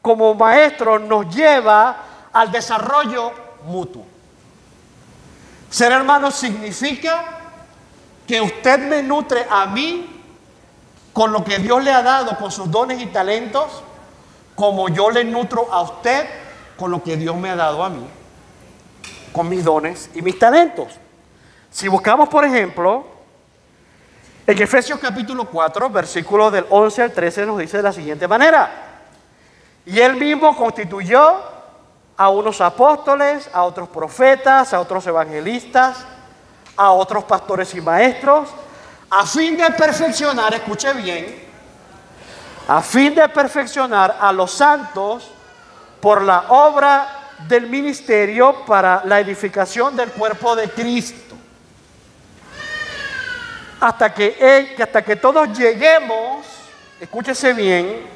como maestros nos lleva al desarrollo mutuo. Ser hermano significa que usted me nutre a mí con lo que Dios le ha dado, con sus dones y talentos, como yo le nutro a usted con lo que Dios me ha dado a mí, con mis dones y mis talentos. Si buscamos, por ejemplo, en Efesios capítulo 4, versículos del 11 al 13, nos dice de la siguiente manera: y Él mismo constituyó a unos apóstoles, a otros profetas, a otros evangelistas, a otros pastores y maestros, a fin de perfeccionar, escuche bien, a fin de perfeccionar a los santos por la obra del ministerio para la edificación del cuerpo de Cristo. Hasta que todos lleguemos, escúchese bien,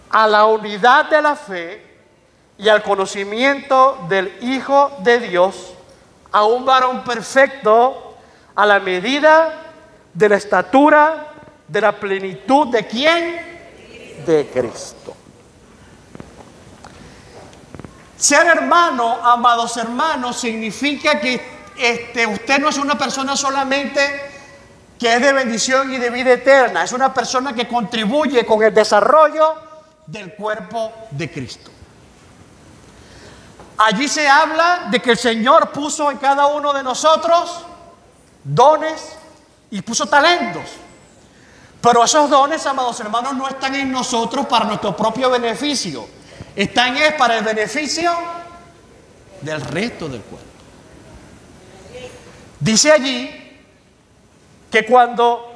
a la unidad de la fe y al conocimiento del Hijo de Dios, a un varón perfecto, a la medida de la estatura de la plenitud de ¿quién? De Cristo. Ser hermano, amados hermanos, significa que usted no es una persona solamente que es de bendición y de vida eterna. Es una persona que contribuye con el desarrollo del cuerpo de Cristo. Allí se habla de que el Señor puso en cada uno de nosotros dones y puso talentos. Pero esos dones, amados hermanos, no están en nosotros para nuestro propio beneficio. Están para el beneficio del resto del cuerpo. Dice allí que cuando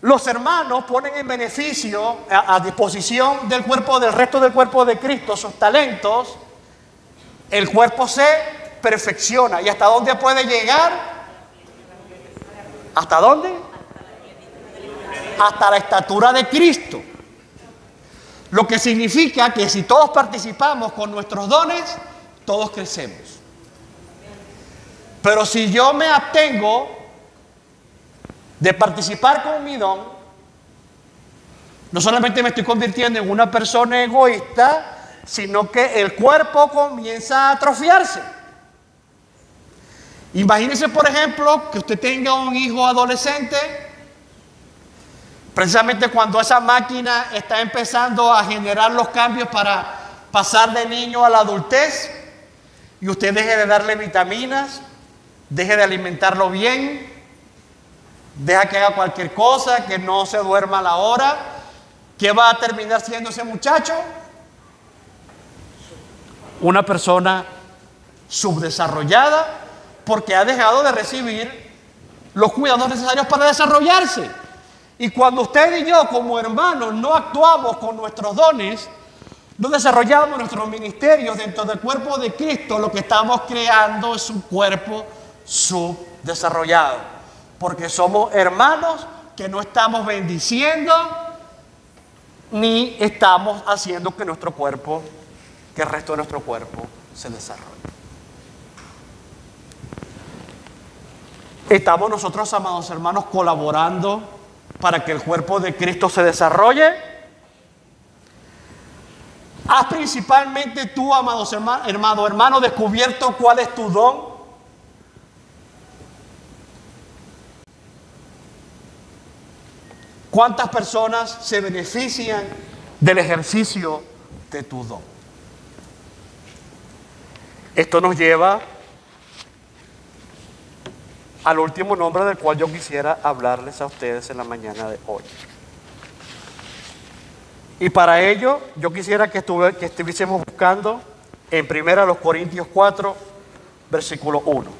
los hermanos ponen en beneficio, a disposición del cuerpo, del resto del cuerpo de Cristo, sus talentos, el cuerpo se perfecciona. ¿Y hasta dónde puede llegar? ¿Hasta dónde? Hasta la estatura de Cristo. Lo que significa que si todos participamos con nuestros dones, todos crecemos. Pero si yo me abstengo de participar con mi don, no solamente me estoy convirtiendo en una persona egoísta, sino que el cuerpo comienza a atrofiarse. Imagínese, por ejemplo, que usted tenga un hijo adolescente. Precisamente cuando esa máquina está empezando a generar los cambios para pasar de niño a la adultez, y usted deje de darle vitaminas, deje de alimentarlo bien, deja que haga cualquier cosa, que no se duerma a la hora, ¿qué va a terminar siendo ese muchacho? Una persona subdesarrollada, porque ha dejado de recibir los cuidados necesarios para desarrollarse. Y cuando usted y yo como hermanos no actuamos con nuestros dones, no desarrollamos nuestros ministerios dentro del cuerpo de Cristo, lo que estamos creando es un cuerpo subdesarrollado. Porque somos hermanos que no estamos bendiciendo ni estamos haciendo que nuestro cuerpo, que el resto de nuestro cuerpo se desarrolle. Estamos nosotros, amados hermanos, colaborando para que el cuerpo de Cristo se desarrolle. ¿Has principalmente tú, amados hermano, descubierto cuál es tu don? ¿Cuántas personas se benefician del ejercicio de tu don? Esto nos lleva al último nombre del cual yo quisiera hablarles a ustedes en la mañana de hoy. Y para ello yo quisiera que estuviésemos buscando en 1 Corintios 4, versículo 1.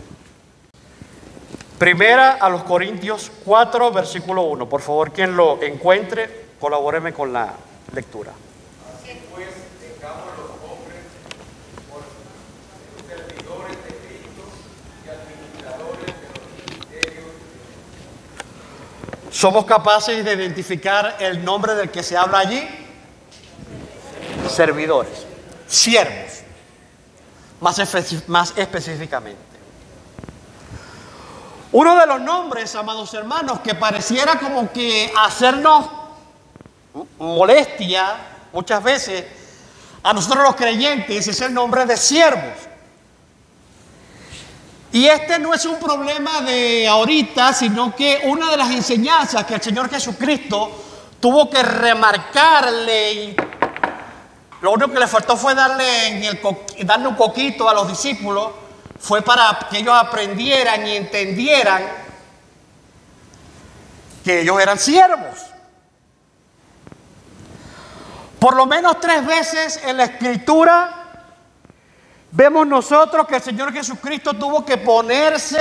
1 Corintios 4, versículo 1. Por favor, quien lo encuentre, colabóreme con la lectura. Así pues, tengamos los hombres por servidores de Cristo y administradores de los ministerios. ¿Somos capaces de identificar el nombre del que se habla allí? Servidores, siervos, más específicamente. Uno de los nombres, amados hermanos, que pareciera como que hacernos molestia muchas veces a nosotros los creyentes, es el nombre de siervos. Y este no es un problema de ahorita, sino que una de las enseñanzas que el Señor Jesucristo tuvo que remarcarle, y lo único que le faltó fue darle un coquito a los discípulos, fue para que ellos aprendieran y entendieran que ellos eran siervos. Por lo menos 3 veces en la Escritura vemos nosotros que el Señor Jesucristo tuvo que ponerse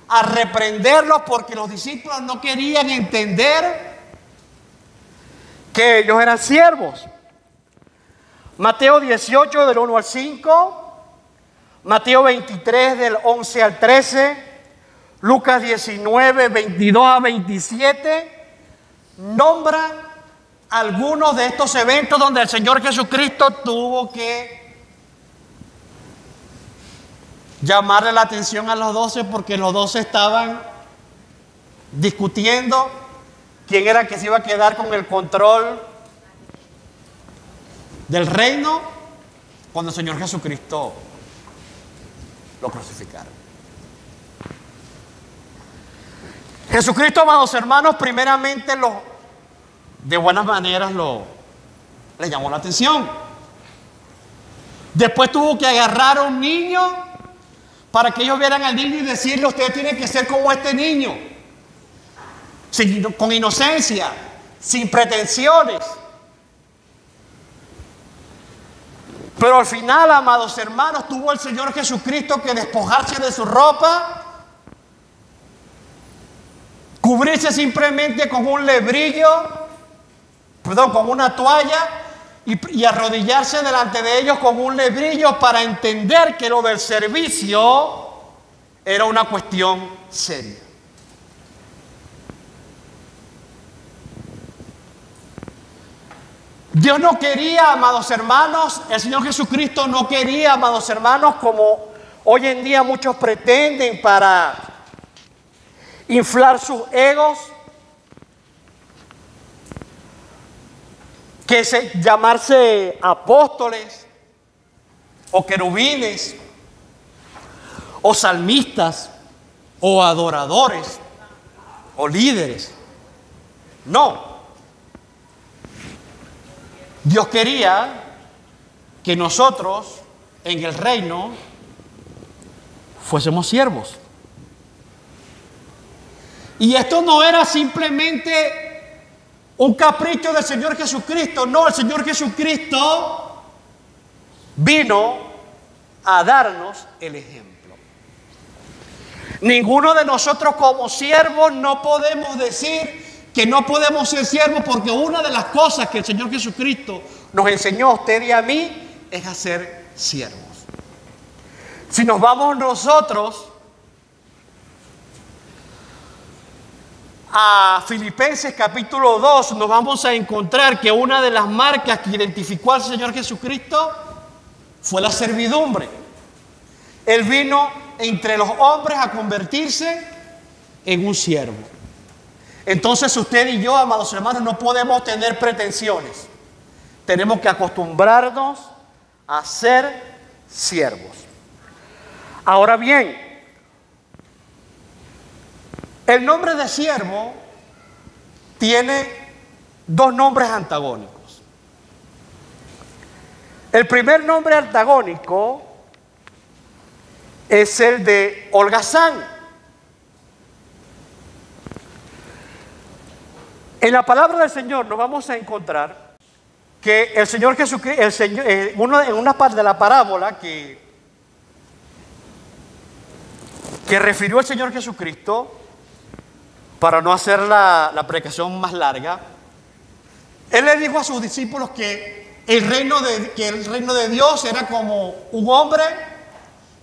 a reprenderlos porque los discípulos no querían entender que ellos eran siervos. Mateo 18 del 1 al 5, Mateo 23 del 11 al 13, Lucas 19, 22 a 27, nombra algunos de estos eventos donde el Señor Jesucristo tuvo que llamarle la atención a los 12 porque los 12 estaban discutiendo quién era el que se iba a quedar con el control del reino. cuando el Señor Jesucristo lo crucificaron. Jesucristo, amados hermanos, primeramente de buenas maneras le llamó la atención. Después tuvo que agarrar a un niño para que ellos vieran al niño y decirle: usted tiene que ser como este niño, con inocencia, sin pretensiones. Pero al final, amados hermanos, tuvo el Señor Jesucristo que despojarse de su ropa, cubrirse simplemente con un con una toalla, y arrodillarse delante de ellos con un lebrillo, para entender que lo del servicio era una cuestión seria. Dios no quería, amados hermanos, el Señor Jesucristo no quería, amados hermanos, como hoy en día muchos pretenden para inflar sus egos, llamarse apóstoles o querubines o salmistas o adoradores o líderes. No. Dios quería que nosotros en el reino fuésemos siervos. Y esto no era simplemente un capricho del Señor Jesucristo. No, el Señor Jesucristo vino a darnos el ejemplo. Ninguno de nosotros como siervos no podemos decir que no podemos ser siervos, porque una de las cosas que el Señor Jesucristo nos enseñó a usted y a mí es a ser siervos. Si nos vamos nosotros a Filipenses capítulo 2, nos vamos a encontrar que una de las marcas que identificó al Señor Jesucristo fue la servidumbre. Él vino entre los hombres a convertirse en un siervo. Entonces usted y yo, amados hermanos, no podemos tener pretensiones. Tenemos que acostumbrarnos a ser siervos. Ahora bien, el nombre de siervo tiene dos nombres antagónicos. El primer nombre antagónico es el de holgazán. En la palabra del Señor nos vamos a encontrar que el Señor Jesucristo, en una parte de la parábola que refirió el Señor Jesucristo, para no hacer la predicación más larga, Él le dijo a sus discípulos que el reino de Dios era como un hombre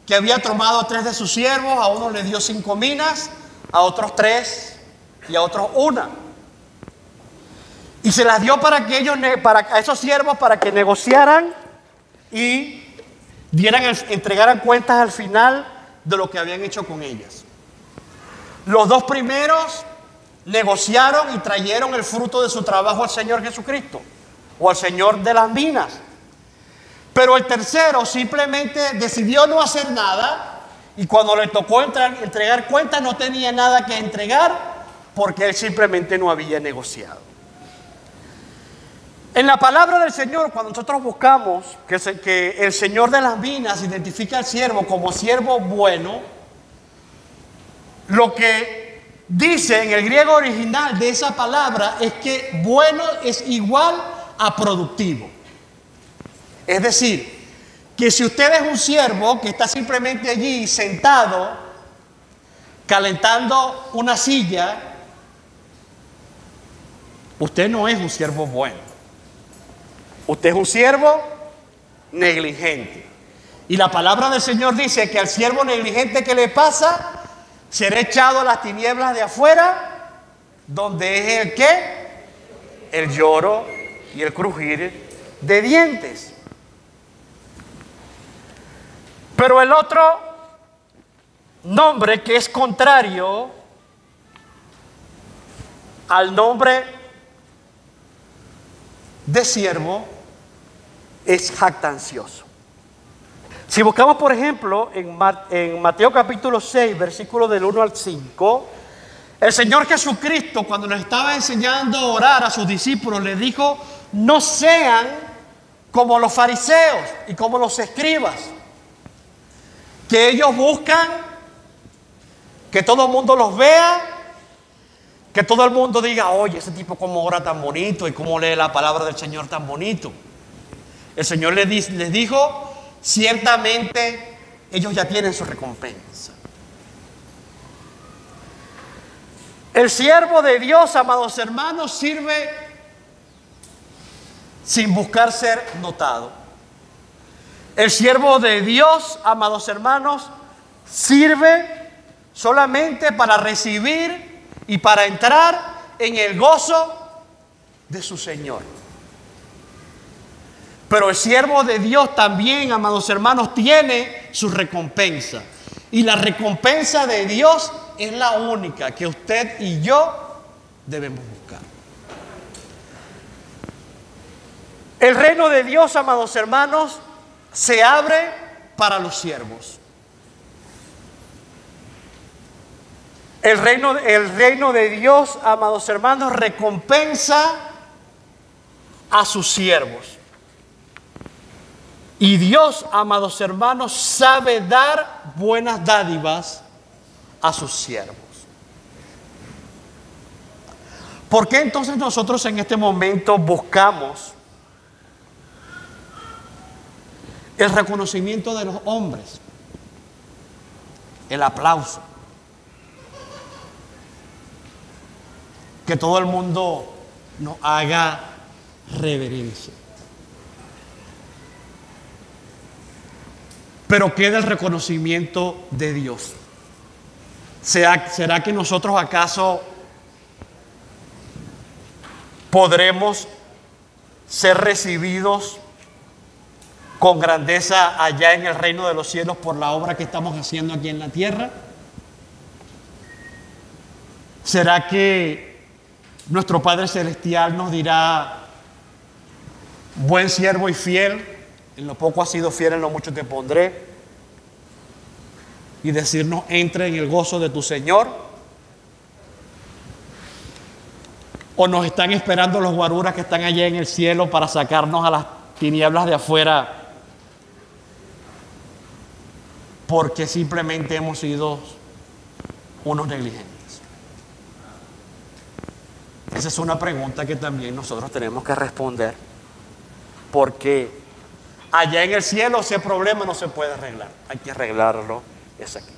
que había tomado a 3 de sus siervos. A uno le dio 5 minas, a otros 3 y a otros 1. Y se las dio a esos siervos para que negociaran y entregaran cuentas al final de lo que habían hecho con ellas. Los 2 primeros negociaron y trajeron el fruto de su trabajo al Señor Jesucristo, o al Señor de las minas. Pero el tercero simplemente decidió no hacer nada, y cuando le tocó entregar cuentas no tenía nada que entregar, porque él simplemente no había negociado. En la palabra del Señor, cuando nosotros buscamos que el Señor de las minas identifica al siervo como siervo bueno, lo que dice en el griego original de esa palabra es que bueno es igual a productivo. Es decir, que si usted es un siervo que está simplemente allí sentado, calentando una silla, usted no es un siervo bueno. Usted es un siervo negligente. Y la palabra del Señor dice que al siervo negligente, ¿qué le pasa? Será echado a las tinieblas de afuera, donde es el ¿qué? El lloro y el crujir de dientes. Pero el otro nombre que es contrario al nombre de siervo es jactancioso. Si buscamos, por ejemplo, en Mateo capítulo 6, versículos del 1 al 5, el Señor Jesucristo, cuando nos estaba enseñando a orar a sus discípulos, les dijo: no sean como los fariseos y como los escribas, que ellos buscan que todo el mundo los vea, que todo el mundo diga: oye, ese tipo cómo ora tan bonito y cómo lee la palabra del Señor tan bonito. El Señor les dijo: ciertamente ellos ya tienen su recompensa. El siervo de Dios, amados hermanos, sirve sin buscar ser notado. El siervo de Dios, amados hermanos, sirve solamente para recibir y para entrar en el gozo de su Señor. Pero el siervo de Dios también, amados hermanos, tiene su recompensa. Y la recompensa de Dios es la única que usted y yo debemos buscar. El reino de Dios, amados hermanos, se abre para los siervos. El reino de Dios, amados hermanos, recompensa a sus siervos. Y Dios, amados hermanos, sabe dar buenas dádivas a sus siervos. ¿Por qué entonces nosotros en este momento buscamos el reconocimiento de los hombres, el aplauso, que todo el mundo nos haga reverencia? Pero queda el reconocimiento de Dios. ¿Será que nosotros acaso podremos ser recibidos con grandeza allá en el reino de los cielos por la obra que estamos haciendo aquí en la tierra? ¿Será que nuestro Padre Celestial nos dirá: buen siervo y fiel, en lo poco has sido fiel, en lo mucho te pondré? Y decirnos: entra en el gozo de tu Señor. ¿O nos están esperando los guaruras que están allá en el cielo para sacarnos a las tinieblas de afuera porque simplemente hemos sido unos negligentes? Esa es una pregunta que también nosotros tenemos que responder, porque allá en el cielo ese problema no se puede arreglar, hay que arreglarlo es aquí.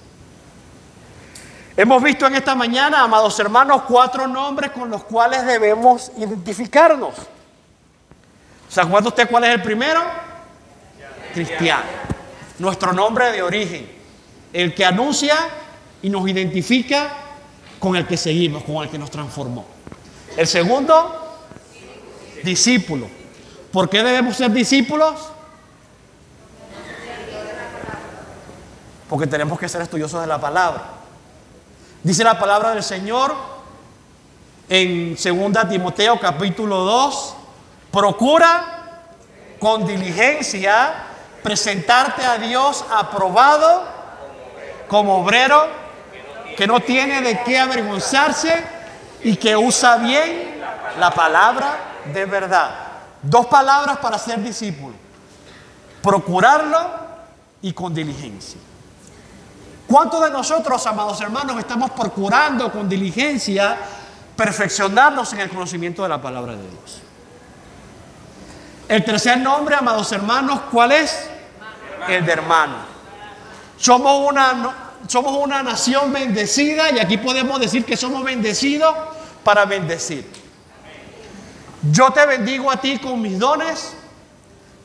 Hemos visto en esta mañana, amados hermanos, 4 nombres con los cuales debemos identificarnos. ¿Se acuerda usted cuál es el primero? Cristiano. Nuestro nombre de origen, el que anuncia y nos identifica con el que seguimos, con el que nos transformó. El segundo, discípulo. ¿Por qué debemos ser discípulos? Porque tenemos que ser estudiosos de la palabra. Dice la palabra del Señor en 2 Timoteo capítulo 2: procura con diligencia presentarte a Dios aprobado como obrero que no tiene de qué avergonzarse y que usa bien la palabra de verdad. 2 palabras para ser discípulo: procurarlo y con diligencia. ¿Cuántos de nosotros, amados hermanos, estamos procurando con diligencia perfeccionarnos en el conocimiento de la palabra de Dios? El tercer nombre, amados hermanos, ¿cuál es? El de hermano. Somos una nación bendecida, y aquí podemos decir que somos bendecidos para bendecir. Yo te bendigo a ti con mis dones.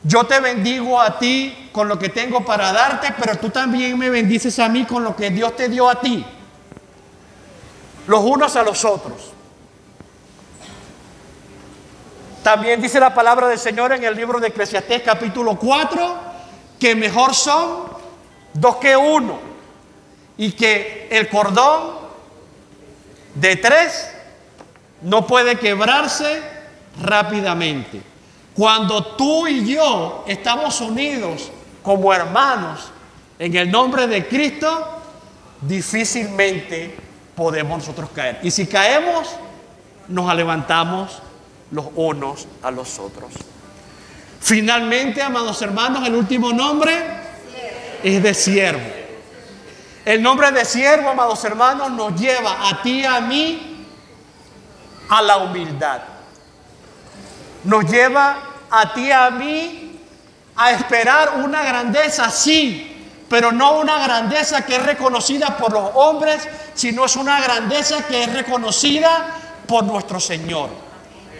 Yo te bendigo a ti con lo que tengo para darte, pero tú también me bendices a mí con lo que Dios te dio a ti, los unos a los otros. También dice la palabra del Señor en el libro de Eclesiastés capítulo 4, que mejor son 2 que 1, y que el cordón de 3 no puede quebrarse rápidamente. Cuando tú y yo estamos unidos como hermanos en el nombre de Cristo, difícilmente podemos nosotros caer. Y si caemos, nos levantamos los unos a los otros. Finalmente, amados hermanos, el último nombre es de siervo. El nombre de siervo, amados hermanos, nos lleva a ti y a mí a la humildad. Nos lleva a ti y a mí a esperar una grandeza, sí, pero no una grandeza que es reconocida por los hombres, sino es una grandeza que es reconocida por nuestro Señor,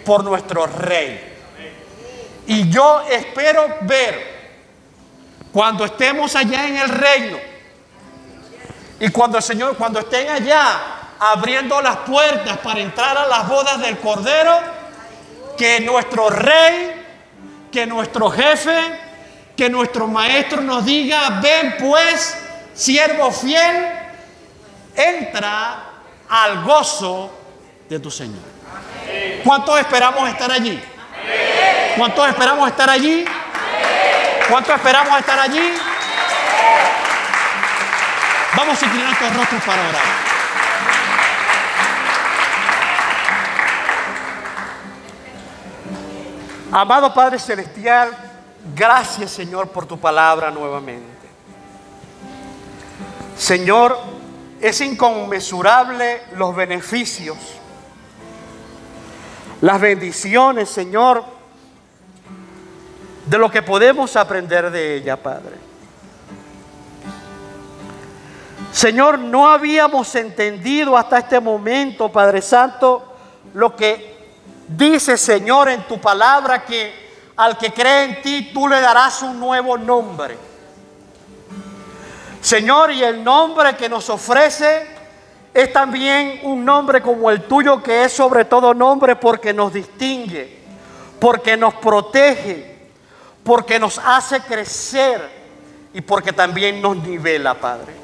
por nuestro Rey. Y yo espero ver, cuando estemos allá en el reino, y cuando el Señor, cuando estén allá abriendo las puertas para entrar a las bodas del Cordero, que nuestro Rey, que nuestro jefe, que nuestro maestro nos diga: ven pues, siervo fiel, entra al gozo de tu Señor. ¿Cuántos esperamos estar allí? ¿Cuántos esperamos estar allí? ¿Cuántos esperamos estar allí? Vamos a inclinar nuestros rostros para orar. Amado Padre Celestial, gracias, Señor, por tu palabra nuevamente. Señor, es inconmensurable los beneficios, las bendiciones, Señor, de lo que podemos aprender de ella, Padre. Señor, no habíamos entendido hasta este momento, Padre Santo, lo que dice, Señor, en tu palabra, que al que cree en ti, tú le darás un nuevo nombre. Señor, y el nombre que nos ofrece es también un nombre como el tuyo, que es sobre todo nombre, porque nos distingue, porque nos protege, porque nos hace crecer y porque también nos nivela, Padre.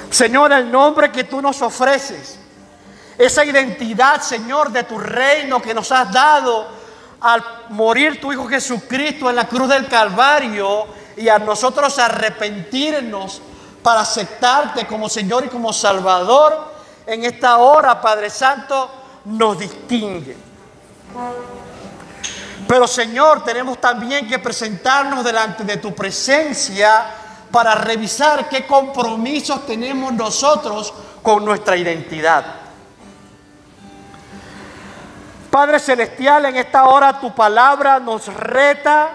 Señor, el nombre que tú nos ofreces, esa identidad, Señor, de tu reino que nos has dado al morir tu Hijo Jesucristo en la cruz del Calvario, y a nosotros arrepentirnos para aceptarte como Señor y como Salvador, en esta hora, Padre Santo, nos distingue. Pero, Señor, tenemos también que presentarnos delante de tu presencia para revisar qué compromisos tenemos nosotros con nuestra identidad. Padre Celestial, en esta hora tu palabra nos reta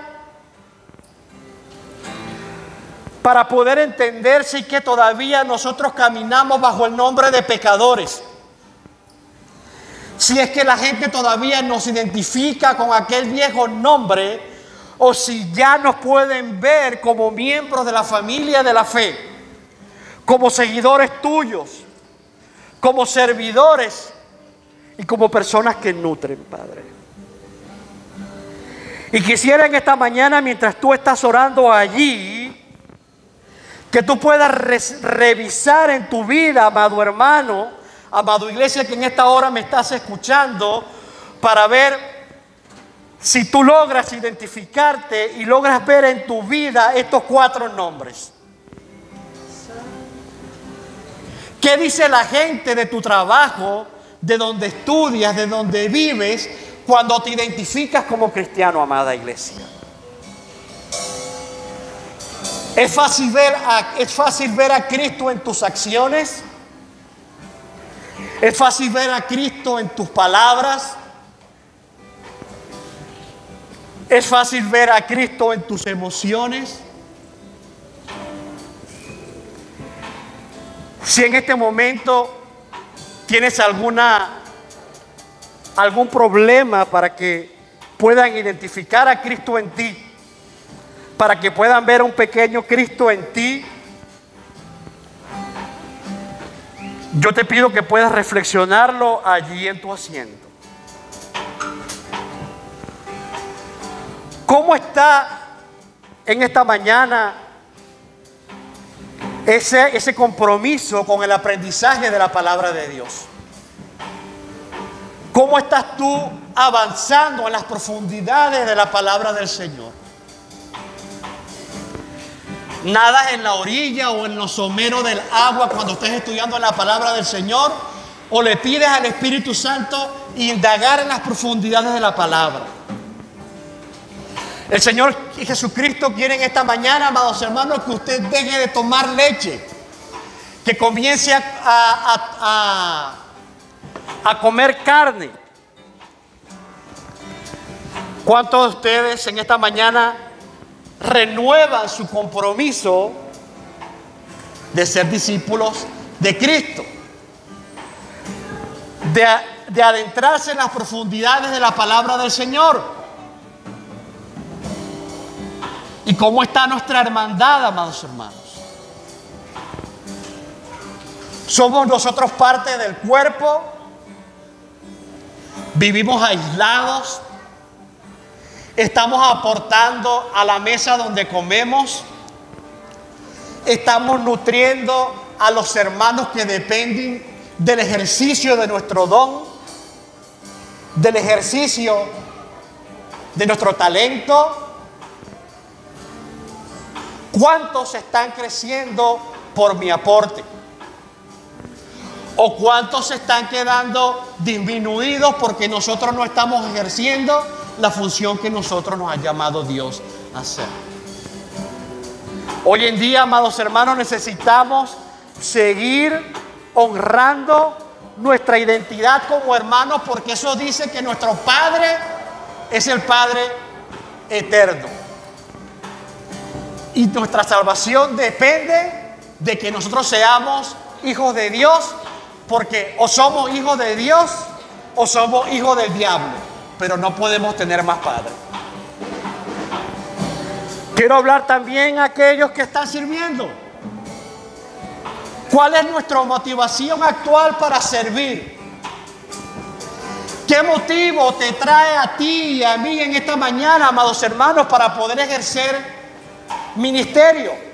para poder entender si que todavía nosotros caminamos bajo el nombre de pecadores. Si es que la gente todavía nos identifica con aquel viejo nombre, o si ya nos pueden ver como miembros de la familia de la fe, como seguidores tuyos, como servidores y como personas que nutren, Padre. Y quisiera en esta mañana, mientras tú estás orando allí, que tú puedas revisar en tu vida, amado hermano, amado iglesia que en esta hora me estás escuchando, para ver si tú logras identificarte y logras ver en tu vida estos 4 nombres. ¿Qué dice la gente de tu trabajo, de donde estudias, de donde vives, cuando te identificas como cristiano, amada iglesia? ¿Es fácil ver a Cristo en tus acciones? ¿Es fácil ver a Cristo en tus palabras? ¿Es fácil ver a Cristo en tus emociones? Si en este momento tienes algún problema para que puedan identificar a Cristo en ti, para que puedan ver un pequeño Cristo en ti, yo te pido que puedas reflexionarlo allí en tu asiento. ¿Cómo está en esta mañana ese compromiso con el aprendizaje de la palabra de Dios? ¿Cómo estás tú avanzando en las profundidades de la palabra del Señor? Nadas en la orilla o en los someros del agua cuando estés estudiando la palabra del Señor, o le pides al Espíritu Santo indagar en las profundidades de la palabra. El Señor Jesucristo quiere en esta mañana, amados hermanos, que usted deje de tomar leche, que comience a comer carne. ¿Cuántos de ustedes en esta mañana renuevan su compromiso de ser discípulos de Cristo? De adentrarse en las profundidades de la palabra del Señor. ¿Y cómo está nuestra hermandad, amados hermanos? ¿Somos nosotros parte del cuerpo? ¿Vivimos aislados? ¿Estamos aportando a la mesa donde comemos? ¿Estamos nutriendo a los hermanos que dependen del ejercicio de nuestro don, del ejercicio de nuestro talento? ¿Cuántos están creciendo por mi aporte? ¿O cuántos se están quedando disminuidos porque nosotros no estamos ejerciendo la función que nosotros nos ha llamado Dios a hacer? Hoy en día, amados hermanos, necesitamos seguir honrando nuestra identidad como hermanos, porque eso dice que nuestro Padre es el Padre eterno. Y nuestra salvación depende de que nosotros seamos hijos de Dios, porque o somos hijos de Dios o somos hijos del diablo, pero no podemos tener más padre. Quiero hablar también a aquellos que están sirviendo. ¿Cuál es nuestra motivación actual para servir? ¿Qué motivo te trae a ti y a mí en esta mañana, amados hermanos, para poder ejercer ministerio?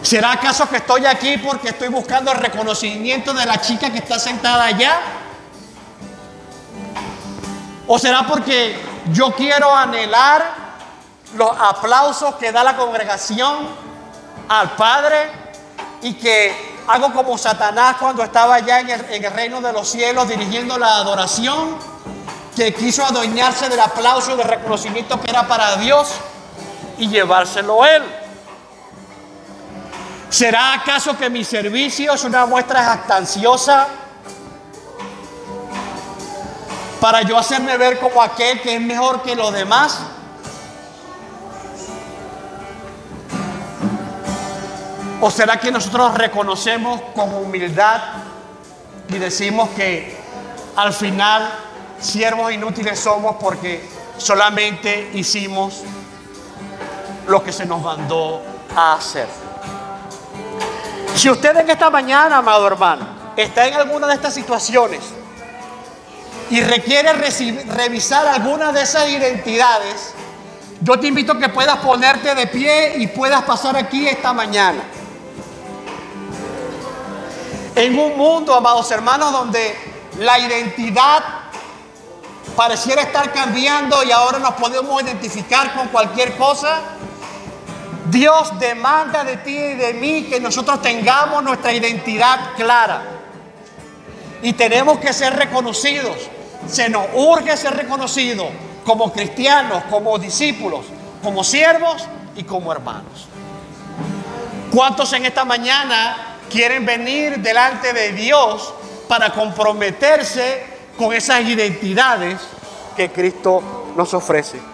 ¿Será acaso que estoy aquí porque estoy buscando el reconocimiento de la chica que está sentada allá? ¿O será porque yo quiero anhelar los aplausos que da la congregación al Padre, y que hago como Satanás cuando estaba allá en el reino de los cielos dirigiendo la adoración, que quiso adueñarse del aplauso y del reconocimiento que era para Dios y llevárselo él? ¿Será acaso que mi servicio es una muestra jactanciosa para yo hacerme ver como aquel que es mejor que los demás? ¿O será que nosotros reconocemos con humildad y decimos que al final siervos inútiles somos porque solamente hicimos lo que se nos mandó a hacer? Si usted en esta mañana, amado hermano, está en alguna de estas situaciones y requiere revisar alguna de esas identidades, yo te invito a que puedas ponerte de pie y puedas pasar aquí esta mañana. En un mundo, amados hermanos, donde la identidad pareciera estar cambiando y ahora nos podemos identificar con cualquier cosa, Dios demanda de ti y de mí que nosotros tengamos nuestra identidad clara. Y tenemos que ser reconocidos. Se nos urge ser reconocidos como cristianos, como discípulos, como siervos y como hermanos. ¿Cuántos en esta mañana quieren venir delante de Dios para comprometerse con esas identidades que Cristo nos ofrece?